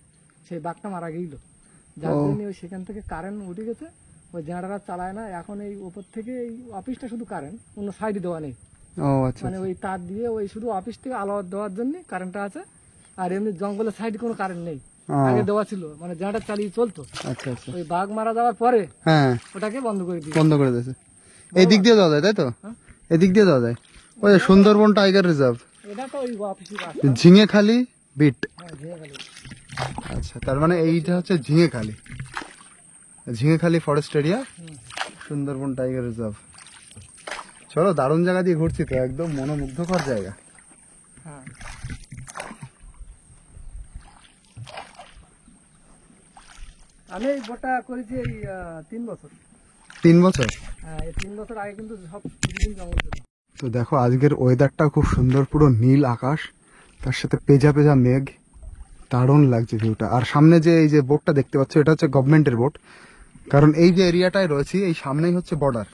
সেই বাঘটা মারা গেল, যার জন্য ওই সেখান থেকে কারেন্ট উঠে গেছে, ওই জেনারেটর চালায় না এখন। এই উপর থেকে এই অফিসটা শুধু কারেন্ট, অন্য সাইডে দেওয়া নেই। ও আচ্ছা, মানে ওই তার দিয়ে ওই শুধু অফিস থেকে আলো দেওয়ার জন্য কারেন্টটা আছে, আর এমনি জঙ্গলের সাইডে কোনো কারেন্ট নেই। আগে দেওয়া ছিল, মানে জেনারেটর চালিয়ে চলতো। আচ্ছা আচ্ছা। ওই বাঘ মারা যাওয়ার পরে হ্যাঁ ওটাকে বন্ধ করে দিয়েছে। বন্ধ করে দিয়েছে। এই দিক দিয়ে যাওয়া যায়, তাই তো? এই দিক দিয়ে যাওয়া যায়। ওই সুন্দরবন টাইগার রিজার্ভ, এটা তো ওই অফিসে ঝিঙেখালি বিট। ঝিঙেখালি। আচ্ছা, তার মানে এইটা হচ্ছে Jhingekhali, Jhingekhali forest area, Sundarban tiger reserve. চলো, দারুণ জায়গা দিয়ে ঘুরছি তো, একদম মনোমুগ্ধকর জায়গা। হ্যাঁ, আমি এই বোটটা করেছি এই 3 বছর। 3 বছর? হ্যাঁ, এই 3 বছর আগে কিন্তু সব কিছুদিন জঙ্গল ছিল। তো দেখো আজকের ওয়েদারটা খুব সুন্দর, পুরো নীল আকাশ, তার সাথে পেজা পেজা মেঘ, দারুণ লাগছে ভিউটা। আর সামনে যে এই যে বোটটা দেখতে পাচ্ছ, এটা হচ্ছে গভর্নমেন্টের বোট, কারণ এই যে এরিয়াটায় রয়েছি এই সামনেই হচ্ছে বর্ডার।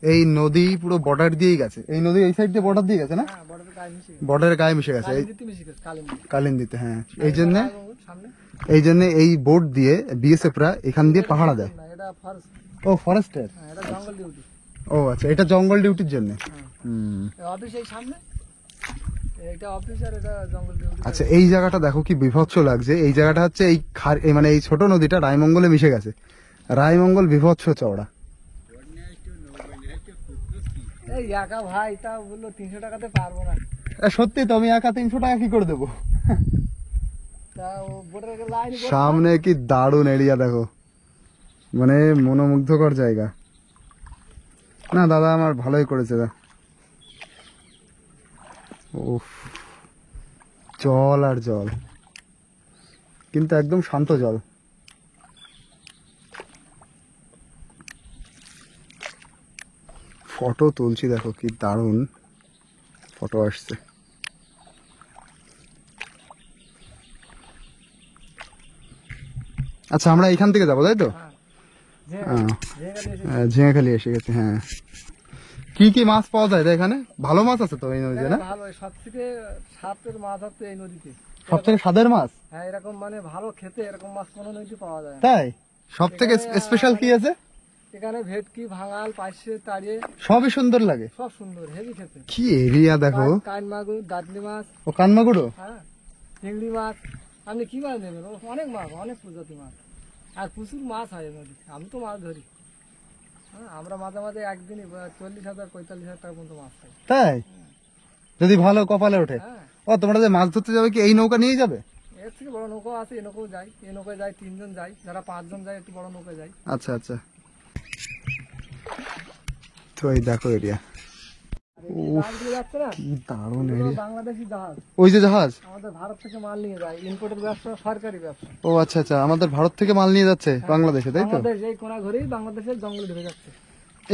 এই নদী পুরো বর্ডার দিয়েই গেছে, এই নদী এই সাইড দিয়ে বর্ডার দিয়ে গেছে না, হ্যাঁ, বর্ডারের গায়ে মিশে গেছে। বর্ডারের গায়ে মিশে গেছে, এই কালিন্দিতে মিশে গেছে, কালিন্দি। কালিন্দিতে। হ্যাঁ, এই জন্য সামনে এই বোট দিয়ে বিএসএফরা এখান দিয়ে পাহারা দেয়। না, এটা ফরেস্ট। ও, ফরেস্টের। হ্যাঁ, এটা জঙ্গল ডিউটি। ও আচ্ছা, এটা জঙ্গল ডিউটির জন্য। অফিস এই সামনে, এটা অফিস আর এটা জঙ্গল ডিউটি। আচ্ছা, এই জায়গাটা দেখো কি বিভৎস লাগছে। এই জায়গাটা হচ্ছে এই মানে এই ছোট নদীটা রায়মঙ্গলে মিশে গেছে। রায়মঙ্গল বিভৎস চওড়া। এই একা ভাই, তা বললো 300 টাকাতে পারবো না। সত্যি তো, আমি একা 300 টাকা কি করে দেবো? তা ও বোটের লাইন সামনে কি দারুণ এরিয়া দেখো, মানে মনোমুগ্ধকর জায়গা। না দাদা আমার ভালোই করেছে। উফ, জল আর জল, কিন্তু একদম শান্ত জল। ফটো তুলছি, দেখো কি দারুণ ফটো আসছে। আচ্ছা, আমরা এখান থেকে যাবো তাই তো? ঝিঙেখালি এসে গেছে। হ্যাঁ, কি কি মাছ পাওয়া যায় এখানে? ভালো মাছ আছে তো এই নদীতে না? ভালো, সব থেকে স্বাদের মাছ হচ্ছে এই নদীতে। সব থেকে স্বাদের মাছ? হ্যাঁ, এরকম মানে ভালো খেতে এরকম মাছ কোনো নদীতে পাওয়া যায় না। তাই? সব থেকে স্পেশাল কি আছে এখানে? ভেটকি, ভাঙাল, পাইসে, তাড়িয়ে সবই সুন্দর লাগে, সব সুন্দর, হেভি খেতে। কি এরিয়া দেখো। কান মাগুর, দাঁতলি মাছ। ও, কানমাগুড়ো। হ্যাঁ, চিংড়ি মাছ। আপনি কি মাছ নেবেন? অনেক মাছ, অনেক প্রজাতি মাছ, আর প্রচুর মাছ হয় নদীতে। আমি তো মাছ ধরি। হ্যাঁ, আমরা মাঝে মাঝে একদিনই 40,000 45,000 টাকা পর্যন্ত মাছ খাই। তাই? যদি ভালো কপালে ওঠে। হ্যাঁ, ও, তোমরা যে মাছ ধরতে যাবে কি এই নৌকা নিয়ে যাবে? এর থেকে বড় নৌকা আছে, এই নৌকাও যায়। এই নৌকায় যায় 3 জন যায়, যারা 5 জন যায় একটু বড় নৌকায় যায়। আচ্ছা আচ্ছা। তো এই দেখো এরিয়া, জাহাজগুলো যাচ্ছে না, কি দারুণ এগুলো এরিয়া। বাংলাদেশি জাহাজ। ওই যে জাহাজ? আমাদের ভারত থেকে মাল নিয়ে যায়, ইম্পোর্টের ব্যবসা, সরকারি ব্যবসা। ও আচ্ছা আচ্ছা, আমাদের ভারত থেকে মাল নিয়ে যাচ্ছে বাংলাদেশে তাই তো? বাংলাদেশ এই কোনা ঘুরেই বাংলাদেশের জঙ্গলে ঢুকে যাচ্ছে।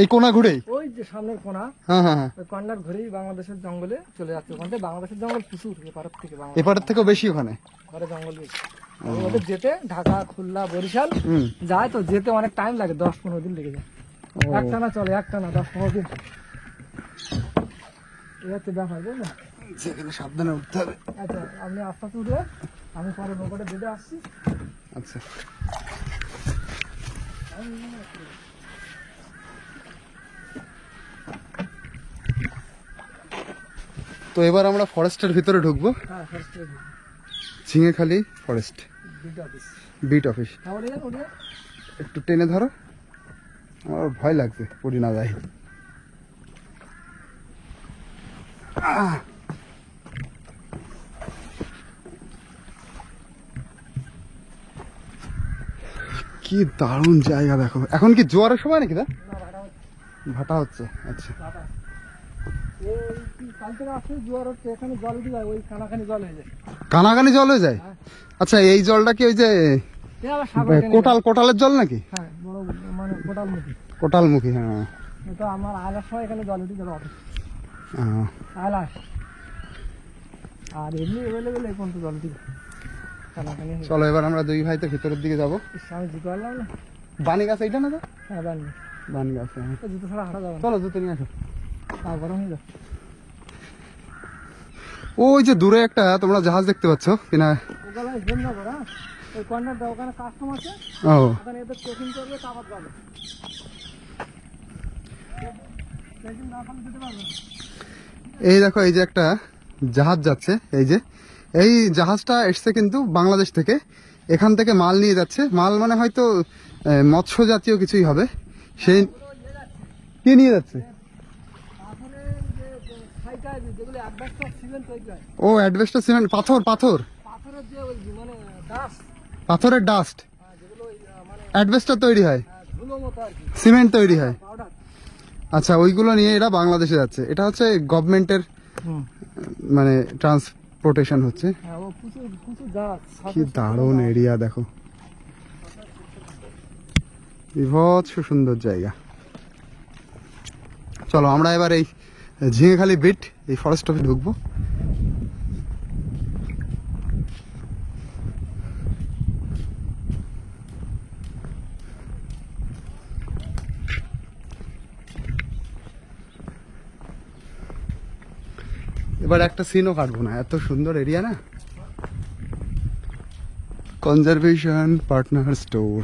এই কোনা ঘুরেই? ওই যে সামনের কোনা, হ্যাঁ হ্যাঁ হ্যাঁ, ওই কর্নার ঘুরেই বাংলাদেশের জঙ্গলে চলে যাচ্ছে। ওখান থেকে বাংলাদেশের জঙ্গল প্রচুর, এপারের থেকে এপারের থেকেও বেশি ওখানে ঘরে জঙ্গল বেশি। ওদের যেতে ঢাকা, খুলনা, বরিশাল হুম। যায় তো, যেতে অনেক টাইম লাগে, 10-15 দিন লেগে যায়। একটানা চলে, একটানা 10-15 দিন। এই হচ্ছে ব্যাপার, বুঝলেন? সেখানে সাবধানে উঠতে হবে। আচ্ছা, আপনি আস্তে আস্তে উঠে, আমি পরে নৌকাটা বেঁধে আসছি। আচ্ছা, তো এবার আমরা ফরেস্টের ভিতরে ঢুকবো। হ্যাঁ, first Jhingekhali forest beat office. Beat office. হ্যাঁ, ওঠে যান, ওঠে যান। একটু টেনে ধরো, আমার ভয় লাগছে পড়ি না যায়। কি দারুণ জায়গা দেখো। এখন কি জোয়ারের সময় নাকি? না, ভাড়া হচ্ছে, ভাটা হচ্ছে। আচ্ছা, ভাড়া। এই কাল থেকে আসছে, জোয়ার হচ্ছে, এখানে জল উঠে যায়, ওই কানাখানি জল হয়ে যায়। কানাকানি জল হয়ে যায়? হ্যাঁ। আচ্ছা, এই জলটা কি ওই যে এ আবার সাগরে টেনে যায়। কোটালের জল নাকি? হ্যাঁ, বড় মানে কোটালমুখী। কোটালমুখী, হ্যাঁ। এটা আমার আয়লার সময় এখানে জল উঠে যাবে অফিস, আহ, আয়লাস। আর এমনি এভেলেবেল এই পর্যন্ত জল উঠে যায় কানাখানি হয়ে। চলো এবার আমরা দুই ভাই তো ভিতরের দিকে যাবো। ইস, আমি জুতো আনলাম না। বানি গাছ এইটা না তো? হ্যাঁ, জানি। বানি গাছ, হ্যাঁ। জুতো ছাড়া হাঁটা যাবে না, চলো জুতো নিয়ে আসো। পা গরম হয়ে যাবে। ওই যে দূরে একটা তোমরা জাহাজ দেখতে পাচ্ছ কিনা? ওখানে জন্য করা, ওই কর্নারটা, ওখানে কাস্টম আছে, ও, ওখানে এদের চেকিং করবে, তারপর যাবে। চেকিং না করলে যেতে পারবে না। এই দেখো এই যে একটা জাহাজ যাচ্ছে, এই যে এই জাহাজটা এসছে কিন্তু বাংলাদেশ থেকে। এখান থেকে মাল নিয়ে যাচ্ছে, মাল মানে হয়তো মৎস্য জাতীয় কিছুই হবে। সেই কি নিয়ে যাচ্ছে? তারপরে যে সাইটা যেগুলো অ্যাডভান্সটা সিমেন্ট তৈরি হয়, ও, অ্যাডভেস্টার সিমেন্ট, পাথর। পাথরের যে ওই মানে ডাস্ট, পাথরের ডাস্ট যেগুলো ওই মানে অ্যাডভেস্টার তৈরি হয়, ধুলো মতো আর কি, সিমেন্ট তৈরি হয়। পাউডার, আচ্ছা, ওইগুলো নিয়ে এরা বাংলাদেশে যাচ্ছে। এটা হচ্ছে গভর্নমেন্টের মানে ট্রান্সপোর্টেশন হচ্ছে। হ্যাঁ, ও প্রচুর প্রচুর গাছ, কি দারুণ এরিয়া দেখো, বিভৎস সুন্দর জায়গা। চলো আমরা এবার এই ঝিঙেখালি বিট এই ফরেস্ট অফিসে ঢুকবো। এবার একটা সিনও কাটবো না, এত সুন্দর এরিয়া না। Conservation partner store.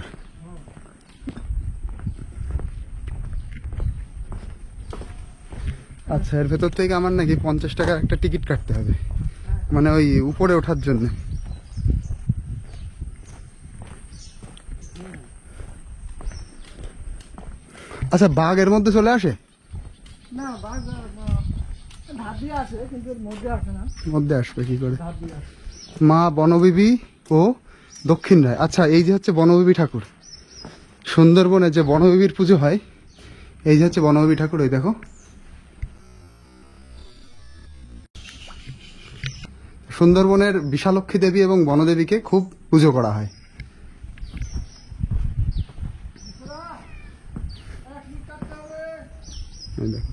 আচ্ছা, এর ভেতর থেকে আমার নাকি 50 টাকার একটা টিকিট কাটতে হবে, মানে ওই উপরে ওঠার জন্য। আচ্ছা, বাঘ এর মধ্যে চলে আসে? না, বাঘ ধাপ দিয়ে আসে, কিন্তু এর মধ্যে আসে না। মধ্যে আসবে কি করে? ধাপ দিয়ে আসে। মা বনবিবি ও দক্ষিণ রায়। আচ্ছা, এই যে হচ্ছে বনবিবি ঠাকুর। সুন্দরবনে যে বনবিবির পুজো হয়, এই যে হচ্ছে বনবিবি ঠাকুর। ওই দেখো, সুন্দরবনের বিশালক্ষী দেবী এবং বনদেবীকে খুব পুজো করা হয়। এই দেখো,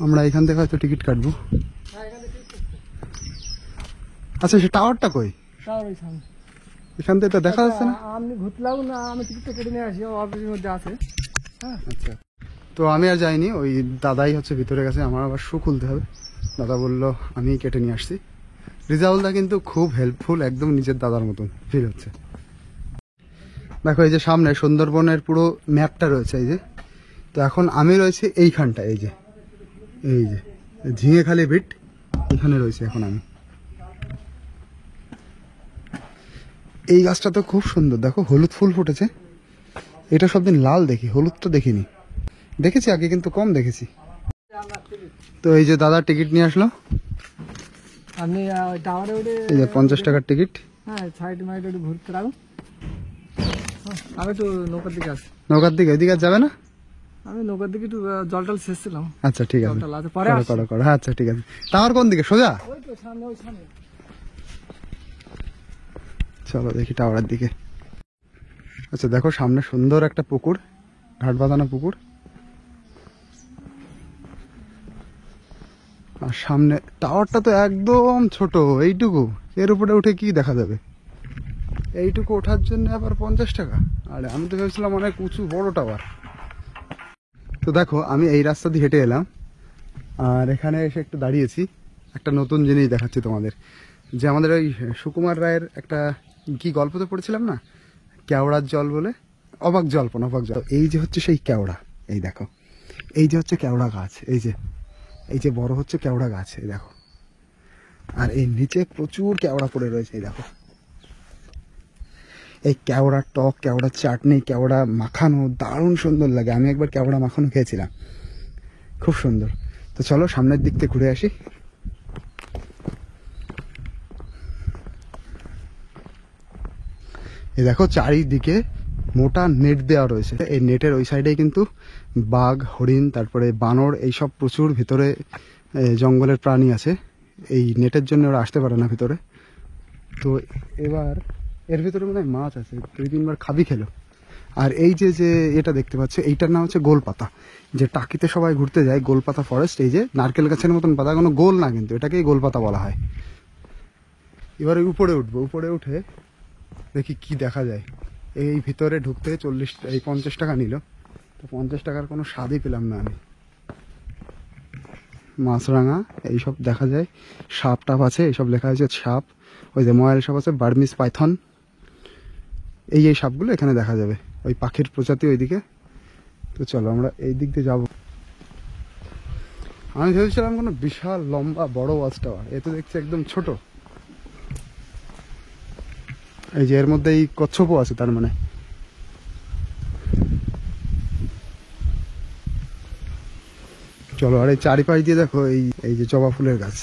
আমরা এখান থেকে হয়তো টিকিট কাটবো। আচ্ছা, সে টাওয়ারটা কই? তাও ওই সামনে। এখান থেকে তো দেখা যাচ্ছে না। আমি ঘুরলাম না, আমি টিকিটটা কেটে নিয়ে আসি, অফিসের মধ্যে আছে। হ্যাঁ, আচ্ছা, তো আমি আর যাইনি, ওই দাদাই হচ্ছে ভিতরে গেছে। আমার আবার শু খুলতে হবে। দাদা বললো আমি কেটে নিয়ে আসছি। রিজাউলদা কিন্তু খুব হেল্পফুল, একদম নিজের দাদার মতন ফিল হচ্ছে। দেখো, এই যে সামনে সুন্দরবনের পুরো ম্যাপটা রয়েছে। এই যে, তো এখন আমি রয়েছে এইখানটা, এই যে ঝিঙেখালি বিট, এখানে রয়েছে এখন আমি। এই গাছটা তো খুব সুন্দর, দেখো হলুদ ফুল ফুটেছে। এটা সবদিন লাল দেখি, হলুদ তো দেখিনি। দেখেছি আগে, কিন্তু কম দেখেছি। তো এই যে দাদা টিকিট নিয়ে আসলো। আপনি টাওয়ারে উঠে এই যে 50 টাকার টিকিট। হ্যাঁ, সাইড মাইড একটু ঘুরতে রাখুন। আমি একটু নৌকার দিকে আসি। নৌকার দিকে? ওইদিকে আর যাবে না? আমি নৌকার দিকে একটু জল টল শেষছিলাম। আচ্ছা, ঠিক আছে, জলটা আছে, পরে করো আসছি। করো করো। হ্যাঁ, আচ্ছা ঠিক আছে। টাওয়ার কোন দিকে? সোজা? ওই তো সামনে, ওই সামনে। চলো দেখি টাওয়ারের দিকে। আচ্ছা, দেখো সামনে সুন্দর একটা পুকুর, ঘাট বাঁধানো পুকুর। আর সামনে টাওয়ারটা তো একদম ছোট, এইটুকু। এর উপরে উঠে কি দেখা যাবে? এইটুকু ওঠার জন্য আবার 50 টাকা? আরে আমি তো ভেবেছিলাম অনেক উঁচু বড় টাওয়ার। তো দেখো, আমি এই রাস্তা দিয়ে হেঁটে এলাম, আর এখানে এসে একটু দাঁড়িয়েছি। একটা নতুন জিনিস দেখাচ্ছি তোমাদের, যে আমাদের ওই সুকুমার রায়ের একটা কি গল্প তো পড়েছিলাম না, কেওড়ার জল বলে, অবাক জল্পনা, অবাক জল। এই যে হচ্ছে সেই কেওড়া, এই দেখো, এই যে হচ্ছে কেওড়া গাছ, এই যে বড় হচ্ছে কেওড়া গাছ, এই দেখো। আর এই নিচে প্রচুর কেওড়া পড়ে রয়েছে, এই দেখো। এই কেওড়ার টক, কেওড়ার চাটনি, কেওড়া মাখানো দারুণ সুন্দর লাগে। আমি একবার কেওড়া মাখানো খেয়েছিলাম, খুব সুন্দর। তো চলো সামনের দিক থেকে ঘুরে আসি। এই দেখো, চারিদিকে মোটা নেট দেওয়া রয়েছে। এই নেটের ওই সাইডে কিন্তু বাঘ, হরিণ, তারপরে বানর, এইসব প্রচুর ভিতরে জঙ্গলের প্রাণী আছে। এই নেটের জন্য ওরা আসতে পারে না ভিতরে। তো এবার এর ভিতরে মনে হয় মাছ আছে, 2-3 বার খাবি খেলো। আর এই যে এটা দেখতে পাচ্ছ, এইটার নাম হচ্ছে গোলপাতা। যে টাকিতে সবাই ঘুরতে যায়, গোলপাতা ফরেস্ট। এই যে নারকেল গাছের মতন পাতা, কোনো গোল না কিন্তু, এটাকেই গোলপাতা বলা হয়। এবার উপরে উঠবো, উপরে উঠে দেখি কি দেখা যায়। এই ভিতরে ঢুকতে 50 টাকা নিল। তো 50 টাকার কোনো স্বাদই পেলাম না আমি। মাছরাঙা এইসব দেখা যায়, সাপ টাপ আছে, এইসব লেখা আছে সাপ। ওই যে ময়াল সাপ আছে, বার্মিস পাইথন, এই সাপগুলো এখানে দেখা যাবে। ওই পাখির প্রজাতি ওইদিকে। তো চলো আমরা এই দিক দিয়ে যাবো। আমি ভেবেছিলাম কোনো বিশাল লম্বা বড় ওয়াচ টাওয়ার, এ তো দেখছি একদম ছোট। এই যে এর মধ্যে এই কচ্ছপও আছে, তার মানে। চলো, আর এই চারিপাশ দিয়ে দেখো এই যে জবা ফুলের গাছ।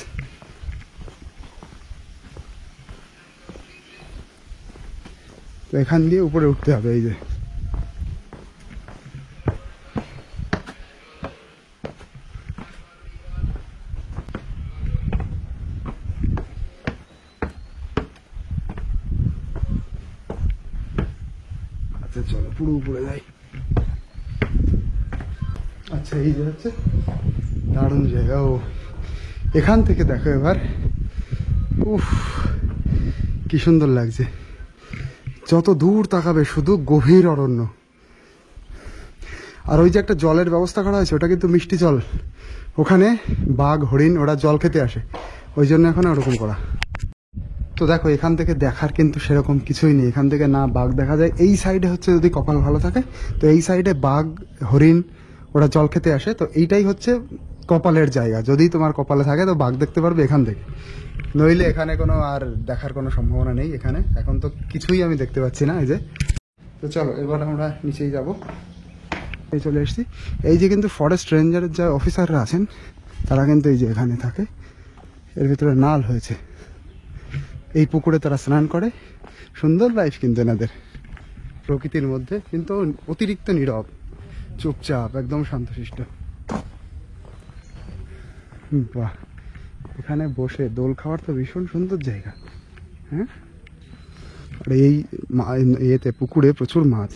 তো এখান দিয়ে উপরে উঠতে হবে। এই যে আচ্ছা চলো পুরো উপরে যাই। আচ্ছা এই যে হচ্ছে দারুণ জায়গা। ও এখান থেকে দেখো এবার, উফ কি সুন্দর লাগছে। যত দূর তাকাবে শুধু গভীর অরণ্য। আর ওই যে একটা জলের ব্যবস্থা করা হয়েছে, ওটা কিন্তু মিষ্টি জল। ওখানে বাঘ হরিণ ওরা জল খেতে আসে, ওই জন্য এখন ওরকম করা। তো দেখো এখান থেকে দেখার কিন্তু সেরকম কিছুই নেই। এখান থেকে না বাঘ দেখা যায়। এই সাইডে হচ্ছে যদি কপাল ভালো থাকে তো এই সাইডে বাঘ হরিণ ওরা জল খেতে আসে। তো এইটাই হচ্ছে কপালের জায়গা। যদি তোমার কপালে থাকে তো বাঘ দেখতে পারবে এখান থেকে, নইলে এখানে কোনো আর দেখার কোনো সম্ভাবনা নেই। এখানে এখন তো কিছুই আমি দেখতে পাচ্ছি না। এই যে তো চলো এবার আমরা নিচেই যাব। এই চলে এসেছি। এই যে কিন্তু ফরেস্ট রেঞ্জারের যা অফিসাররা আছেন তারা কিন্তু এই যে এখানে থাকে। এর ভিতরে নাল হয়েছে, এই পুকুরে তারা স্নান করে। সুন্দর লাইফ কিন্তু এনাদের, প্রকৃতির মধ্যে, কিন্তু অতিরিক্ত নীরব, চুপচাপ, একদম শান্তশিষ্ট। বাহ, এখানে বসে দোল খাওয়ার তো ভীষণ সুন্দর জায়গা। হ্যাঁ, আর এই ইয়েতে পুকুরে প্রচুর মাছ।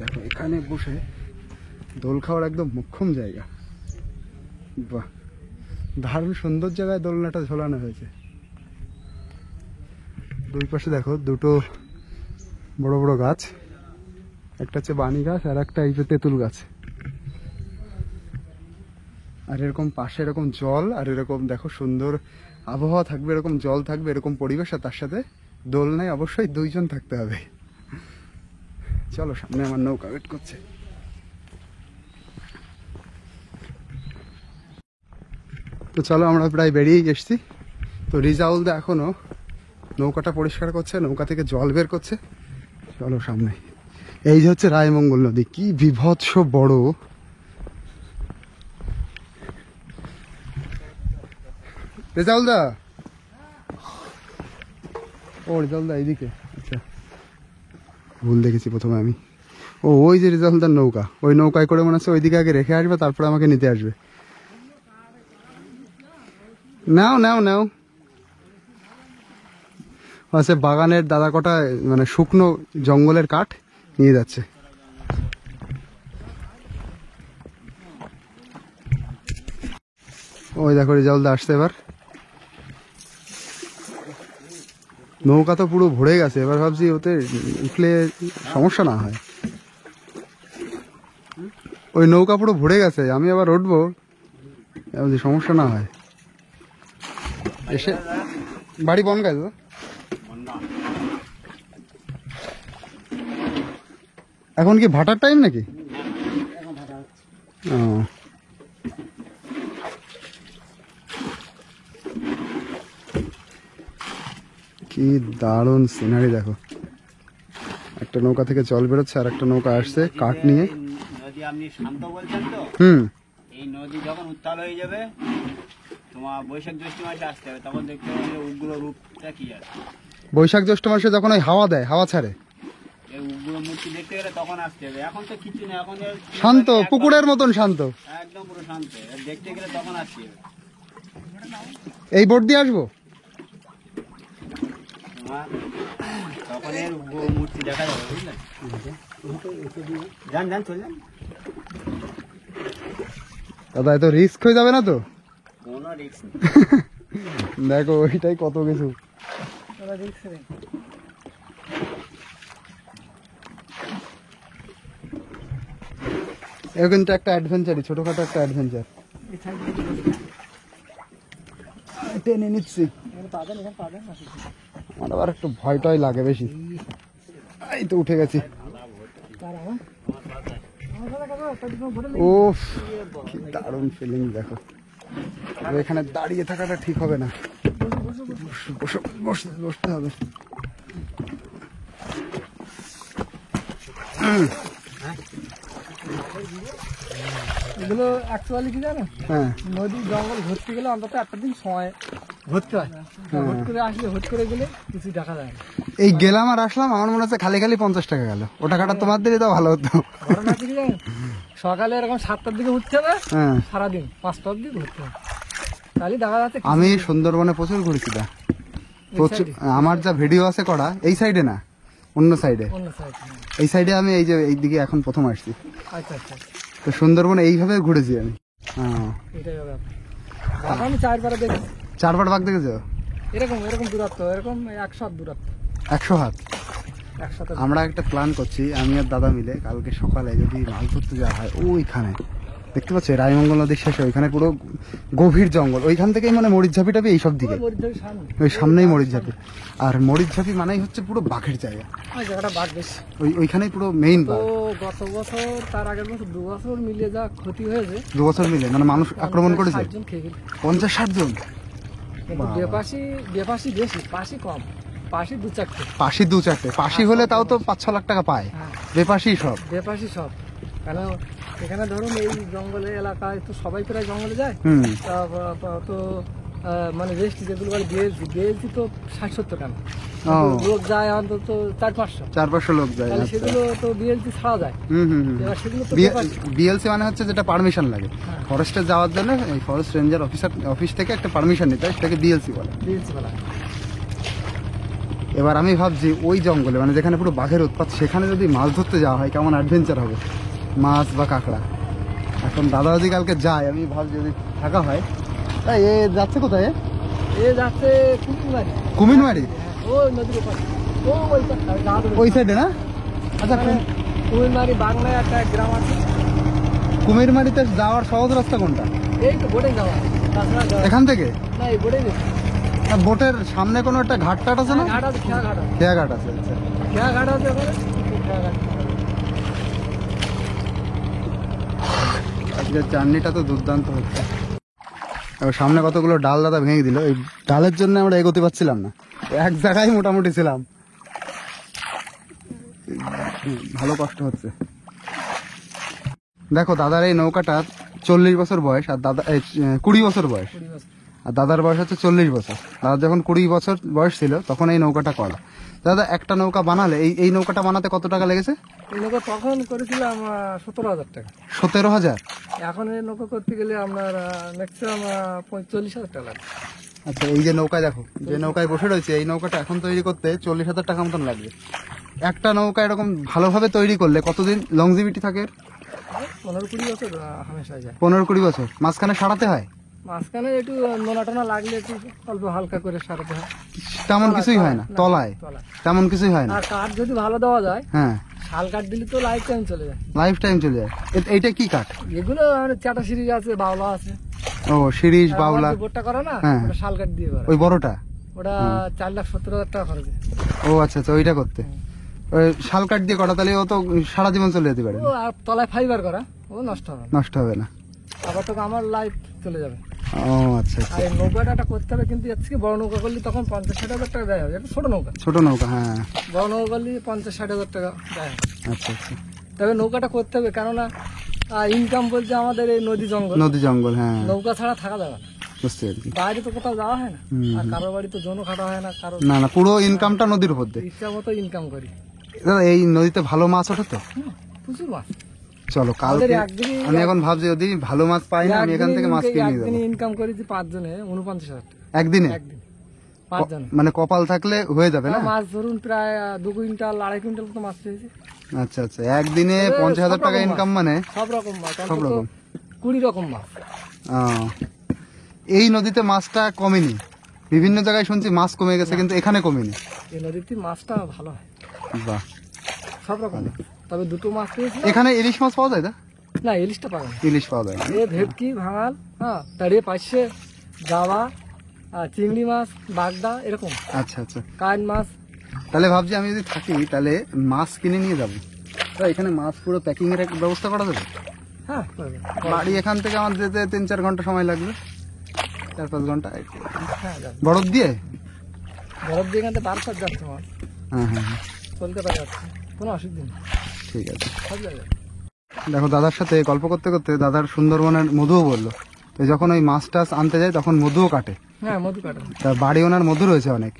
দেখো এখানে বসে দোল খাওয়ার একদম মোক্ষম জায়গা। বাহ, দারুণ সুন্দর জায়গায় দোলনাটা ঝোলানো হয়েছে। দুই পাশে দেখো দুটো বড় বড় গাছ, একটা হচ্ছে বানি গাছ আর একটা এই যে তেঁতুল গাছ। আর এরকম পাশে এরকম জল, আর এরকম দেখো সুন্দর আবহাওয়া থাকবে, এরকম জল থাকবে, এরকম পরিবেশ, আর তার সাথে দোলনায় অবশ্যই দুইজন থাকতে হবে। চলো, সামনে আমার নৌকা ওয়েট করছে। তো চলো আমরা প্রায় বেরিয়েই এসছি। তো রিজাউলদা এখনো নৌকাটা পরিষ্কার করছে, নৌকা থেকে জল বের করছে। চলো সামনে। এই যে হচ্ছে রায়মঙ্গল নদী, কি বিভৎস বড়। রেজাউলদা, ও রেজাউলদা এইদিকে। আচ্ছা, ভুল দেখেছি প্রথমে আমি। ও ওই যে রেজাউলদার নৌকা, ওই নৌকায় করে মনে হচ্ছে ওইদিকে আগে রেখে আসবে, তারপরে আমাকে নিতে আসবে। নাও নাও নাও। আচ্ছা, বাগানের দাদা কটা মানে শুকনো জঙ্গলের কাঠ নিয়ে যাচ্ছে। ওই দেখো রেজাউলদা আসছে এবার। নৌকা তো পুরো ভরে গেছে, এবার ভাবছি ওতে উঠলে সমস্যা না হয়। ওই নৌকা পুরো ভরে গেছে, আমি আবার উঠবো, সমস্যা না হয়। এসে বাড়ি বন গাছ। এখন কি ভাটার টাইম নাকি? ও, কি দারুণ সিনারি দেখো। একটা নৌকা থেকে জল বেরোচ্ছে, আর একটা নৌকা আসছে কাঠ নিয়ে। নদী আপনি শান্ত বলছেন তো, এই নদী যখন উত্তাল হয়ে যাবে, তোমার বৈশাখ জ্যৈষ্ঠ মাসে আসতে হবে, তখন দেখতে হবে উগ্র রূপটা কি আছে। বৈশাখ জ্যৈষ্ঠ মাসে যখন ওই হাওয়া দেয়, হাওয়া ছাড়ে, এই উগ্র মূর্তি দেখতে গেলে তখন আসতে হবে। এখন তো কিছু নেই, এখন শান্ত, পুকুরের মতন শান্ত, একদম পুরো শান্ত। দেখতে গেলে তখন আসতে হবে। এই বোট দিয়ে আসবো, তখন এর উগ্র মূর্তি দেখা যাবে, বুঝলেন? যান যান, চলে যান। দাদা এত রিস্ক হয়ে যাবে না তো? কোনো রিস্ক নেই। দেখো ওইটাই কত কিছু। কিন্তু একটা অ্যাডভেঞ্চারই, ছোটখাটো একটা অ্যাডভেঞ্চার। টেনে নিচ্ছি, আমার আবার একটু ভয় টয় লাগে বেশি। এই তো উঠে গেছি। ওফ, কি দারুণ ফিলিং দেখো। আর এখানে দাঁড়িয়ে থাকাটা ঠিক হবে না, বসতে হবে। এগুলো অ্যাকচুয়ালি কি জানো, হ্যাঁ, নদী জঙ্গল ঘুরতে গেলে অন্তত একটা দিন সময় ঘুরতে হয়। হুট করে আসলে, হুট করে গেলে কিছু দেখা যায় না। এই গেলাম আর আসলাম, আমার মনে হচ্ছে খালি খালি 50 টাকা গেল। ও টাকাটা তোমার দিলে তো ভালো হতো। ঘটনা কি জানেন? সকালে এরকম 7টার দিকে উঠতে হবে, হ্যাঁ, সারাদিন 5টার দিকে ঘুরতে হবে, তাহলে দেখা যাচ্ছে আমি সুন্দরবনে প্রচুর ঘুরেছি দা, প্রচুর। আমার যা ভিডিও আছে করা, এই সাইডে না, অন্য সাইডে। অন্য সাইড। এই সাইডে আমি এই যে এই দিকে এখন প্রথম আসছি, আচ্ছা আচ্ছা, তো সুন্দরবনে এইভাবে ঘুরেছি আমি। হ্যাঁ, এটাই হবে আপনার। বাঘ আমি 4বার দেখি, 4 ভাগ দেখেছো? এরকম এরকম দূরত্ব, এরকম 100 হাত দূরত্ব, 100 হাত। 100 হাত। আমরা একটা প্ল্যান করছি, আমি আর দাদা মিলে, কালকে সকালে যদি মাছ ধরতে যাওয়া হয় ওইখানে, দেখতে পাচ্ছি রায়মঙ্গল নদীর শেষে ওইখানে পুরো গভীর জঙ্গল, ওইখান থেকেই মানে মরিচঝাপি টাপি এইসব দিকে, মরিচঝাপির সামনে। ওই সামনেই মরিচঝাপি। আর মরিচঝাপি মানেই হচ্ছে পুরো বাঘের জায়গা, ওই জায়গাটা বাঘ বেশি। ওইখানেই পুরো মেইন তো বাঘ। গত বছর, তার আগের বছর, 2 বছর মিলিয়ে যা ক্ষতি হয়েছে, 2 বছর মিলে মানে মানুষ আক্রমণ করেছে 60 জন খেয়ে গেছে। 50-60 জন। কিন্তু বেপাসি বেশি, পাশি কম, পাশি 2-4টে। পাশি 2-4টে, পাশি হলে তাও তো 5-6 লাখ টাকা পায়, হ্যাঁ, বেপাশি সব। বেপাসি সব। কারণ এখানে ধরুন এই জঙ্গলে এলাকায় তো সবাই প্রায় জঙ্গলে যায়। হুম, তো মানে রেস্ট যেগুলো বলে বিএলসি তো 60-70 টাকা, ও, লোক যায় অন্তত 400-500, 400-500 লোক যায়। তাহলে আচ্ছা। সেগুলো তো বিএলসি ছাড়া যায়। হুম হুম হুম। এবার সেগুলো তো বিএলসি মানে হচ্ছে যেটা পারমিশন লাগে হ্যাঁ। ফরেস্টে যাওয়ার জন্য, এই ফরেস্ট রেঞ্জার অফিস থেকে একটা পারমিশন নিতে হয়, সেটাকে বিএলসি বলে। বিএলসি বলা। এবার আমি ভাবছি ওই জঙ্গলে মানে যেখানে পুরো বাঘের উৎপাত, সেখানে যদি মাছ ধরতে যাওয়া হয় কেমন অ্যাডভেঞ্চার হবে, মাছ বা কাঁকড়া। এখন দাদা যদি কালকে যায়, আমি ভাবছি যদি থাকা হয়। তাই এ যাচ্ছে কোথায়? এ যাচ্ছে কুমিরমারি। কুমিরমারি? ওই নদীর ওপারে, ওই ওই সাইডে না? আচ্ছা, কুমিরমারি বাংলায় একটা গ্রাম আছে। কুমিরমারিতে যাওয়ার সহজ রাস্তা কোনটা? এই তো বোটে যাওয়া, তাছাড়া যাওয়া- এখান থেকে? না, এই বোটে গেছে। আর বোটের সামনে কোনো একটা ঘাট টাট আছে না? ঘাট আছে, খেয়া ঘাট আছে। খেয়া ঘাট আছে। আচ্ছা, খেয়া ঘাট আছে ওখানে, খেয়া ঘাট। আজকের জার্নিটা তো দুর্দান্ত হচ্ছে। এবার সামনে কতগুলো ডাল দাদা ভেঙে দিল, এই ডালের জন্য আমরা এগোতে পারছিলাম না, এক জায়গায় মোটামুটি ছিলাম, ভালো কষ্ট হচ্ছে। দেখো দাদার এই নৌকাটা 40 বছর বয়স, আর দাদা 20 বছর বয়স, 20 বছর। আর দাদার বয়স হচ্ছে 40 বছর। দাদা যখন 20 বছর বয়স ছিল তখন এই নৌকাটা করা। দাদা একটা নৌকা বানালে, এই নৌকাটা বানাতে কত টাকা লেগেছে? এই নৌকা তখন করেছিলাম 17,000 টাকা। 17,000? এখন এই নৌকা করতে গেলে আপনার ম্যাক্সিমাম 45,000 টাকা লাগে। আচ্ছা, এই যে নৌকায় দেখো, যে নৌকায় বসে রয়েছে, এই নৌকাটা এখন তৈরি করতে 40,000 টাকা মতন লাগবে। একটা নৌকা এরকম ভালোভাবে তৈরি করলে কতদিন লংজিভিটি থাকে? 15-20 বছর হামেশাই যায়। 15-20 বছর। মাঝখানে সারাতে হয়? মাঝখানে একটু নোনা টোনা লাগলে একটু অল্প হালকা করে সারাতে হয়। তেমন কিছুই হয় না তলায়? তলায়। তেমন কিছুই হয় না। আর কাঠ যদি ভালো দেওয়া যায়, হ্যাঁ, শাল কাঠ দিলে তো লাইফ টাইম চলে যায়। লাইফ টাইম চলে যায়। এইটা কি কাঠ? এগুলো চাটা সিরিজ আছে, বাউলা আছে। ও, শিরিষ, বাউলা। বোটটা করে না, হ্যাঁ। ওটা শাল কাঠ দিয়ে করে। ওই বড়টা? ওটা 4,70,000 টাকা খরচ। ও আচ্ছা আচ্ছা, ওইটা করতে ওই শাল কাঠ দিয়ে করা, তাহলে ও তো সারা জীবন চলে যেতে পারে, ও আর তলায় ফাইবার করা, ও নষ্ট হবে না। নষ্ট হবে না। আবার তো আমার লাইফ চলে যাবে। ও আচ্ছা আর আচ্ছা, এই নৌকাটা করতে হবে, কিন্তু এর থেকে বড় নৌকা করলে তখন 50-60,000 টাকা দেয় হবে। এটা ছোট নৌকা, ছোট নৌকা। হ্যাঁ, বড় নৌকা করলে 50-60,000 টাকা দেয় হবে। আচ্ছা আচ্ছা, তবে নৌকাটা করতে হবে, কেননা ইনকাম বলছে আমাদের এই নদী জঙ্গল, নদী জঙ্গল। হ্যাঁ, নৌকা ছাড়া থাকা যাবে না। বুঝতে পেরেছি। বাইরে তো কোথাও যাওয়া হয় না, হুম। আর কারোর বাড়ি তো জোনও খাটা হয় না, কারো না না, পুরো ইনকামটা নদীর উপর দিয়ে। ইচ্ছা মতো ইনকাম করি। দাদা এই নদীতে ভালো মাছ ওঠে তো? প্রচুর মাছ। চলো কালকে, আমাদের একদিনই- আমি এখন ভাবছি যদি ভালো মাছ পাই না, আমি এখান থেকে মাছ কিনে নিয়ে একদিনে যাবো। ইনকাম করেছি 5 জনে 49,000 টাকা। একদিনে? একদিন 5 জনে। মানে কপাল থাকলে হয়ে যাবে না? মাছ ধরুন প্রায় 2 কুইন্টাল 2.5 কুইন্টাল মতো মাছ পেয়েছি। আচ্ছা আচ্ছা, একদিনে 50,000 টাকা ইনকাম মানে? সব রকম মাছ, সব রকম। 20 রকম মাছ। আহ, এই নদীতে মাছটা কমেনি, বিভিন্ন জায়গায় শুনছি মাছ কমে গেছে, কিন্তু এখানে কমেনি। এই নদীতে মাছটা ভালো হয়, বাহ, সব রকম মাছ। তবে 2টো মাছ পেয়েছি। এখানে ইলিশ মাছ পাওয়া যায় না? না, ইলিশটা পাবে না। ইলিশ পাওয়া যায় না। এ ভেটকি, ভাঙাল, হ্যাঁ, তাড়িয়ে পাইছে, জাওয়া, চিংড়ি মাছ, বাগদা, এরকম আচ্ছা আচ্ছা, কান মাছ। তাহলে ভাবছি আমি যদি থাকি তাহলে মাছ কিনে নিয়ে যাবো। তো এখানে মাছ পুরো প্যাকিং এর একটা ব্যবস্থা করা যাবে? হ্যাঁ, করবে। বাড়ি এখান থেকে আমার যেতে 3-4 ঘন্টা সময় লাগবে, 4-5 ঘন্টা। হ্যাঁ, যাবে। বরফ দিয়ে? বরফ দিয়ে এখান থেকে 12 যাচ্ছে মাছ, হ্যাঁ হ্যাঁ হ্যাঁ, চলতে পারে, যাচ্ছে, কোনো অসুবিধা নেই, ঠিক আছে। সব জায়গায়। দেখো দাদার সাথে গল্প করতে করতে দাদার সুন্দরবনের মধুও বললো, তো যখন ওই মাছ টাছ আনতে যায় তখন মধুও কাটে। হ্যাঁ, মধু কাটা। তা বাড়ি ওনার মধু রয়েছে অনেক,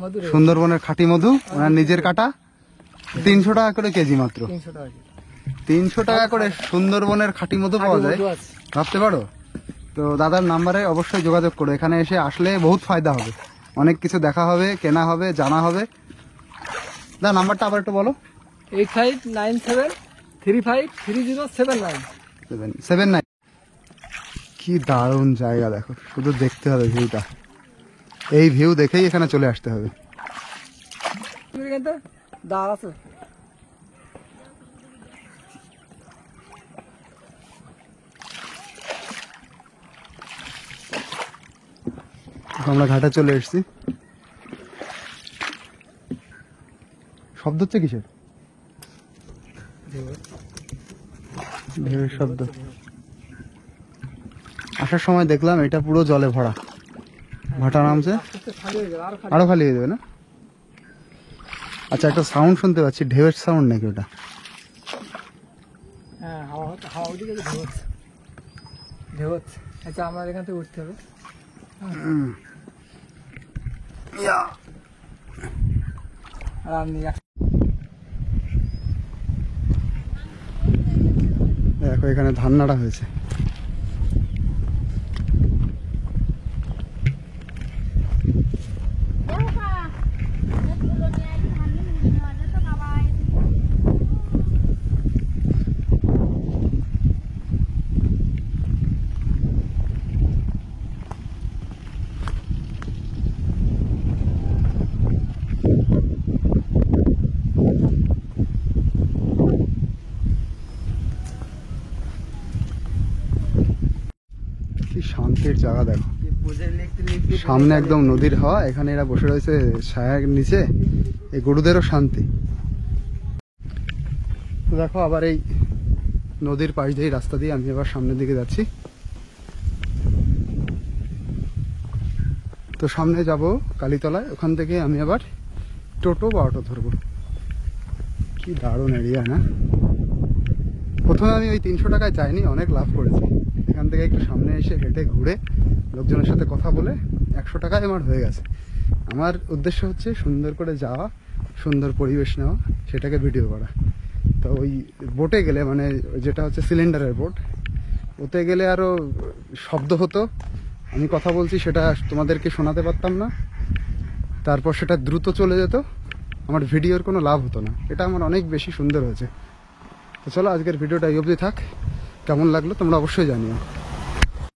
মধুর সুন্দরবনের খাঁটি মধু, ওনার নিজের কাটা। 300 টাকা করে কেজি মাত্র। 300 টাকা। 300 টাকা করে সুন্দরবনের খাঁটি মধু পাওয়া যায়, মধু আছে। ভাবতে পারো? তো দাদার নাম্বারে অবশ্যই যোগাযোগ করো, এখানে এসে আসলে বহুত ফায়দা হবে, অনেক কিছু দেখা হবে, কেনা হবে, জানা হবে। দা নাম্বারটা আবার একটু বলো। 8597353079। 79। কি দারুণ জায়গা দেখো, শুধু দেখতে হবে ভিউটা, এই ভিউ দেখেই এখানে চলে আসতে হবে। দাঁড় আছে। আমরা ঘাটে চলে এসেছি। শব্দ হচ্ছে কিসের? ঢেউয়ের শব্দ। আসার সময় দেখলাম এটা পুরো জলে ভরা, ভাটা নামছে, আরো খালি হয়ে যাবে না? আচ্ছা, একটা সাউন্ড শুনতে পাচ্ছি, ঢেউয়ের সাউন্ড নাকি ওটা? হ্যাঁ, হাওয়া ওদিকে ঢেউ হচ্ছে, ঢেউ হচ্ছে। আচ্ছা, আমরা এখান থেকে উঠতে হবে। আর আমি দেখো এখানে ধান নাড়া হয়েছে। কি শান্তির জায়গা দেখো, সামনে একদম নদীর হাওয়া, এখানে এরা বসে রয়েছে ছায়ার নিচে, এই গরুদেরও শান্তি। তো দেখো আবার এই নদীর পাশ দিয়ে রাস্তা দিয়ে আমি আবার সামনের দিকে যাচ্ছি। তো সামনে যাব কালীতলায়, ওখান থেকে আমি আবার টোটো বা অটো ধরবো। কি দারুণ এরিয়া না? প্রথমে আমি ওই 300 টাকায় যাইনি, অনেক লাভ করেছি। এখান থেকে একটু সামনে এসে হেঁটে ঘুরে লোকজনের সাথে কথা বলে 100 টাকায় আমার হয়ে গেছে। আমার উদ্দেশ্য হচ্ছে সুন্দর করে যাওয়া, সুন্দর পরিবেশ নেওয়া, সেটাকে ভিডিও করা। তো ওই বোটে গেলে, মানে যেটা হচ্ছে সিলিন্ডারের বোট, ওতে গেলে আরও শব্দ হতো, আমি কথা বলছি সেটা তোমাদেরকে শোনাতে পারতাম না, তারপর সেটা দ্রুত চলে যেত, আমার ভিডিওর কোনো লাভ হতো না। এটা আমার অনেক বেশি সুন্দর হয়েছে। তো চলো আজকের ভিডিওটা এই অবধি থাক, কেমন লাগলো তোমরা অবশ্যই জানিও।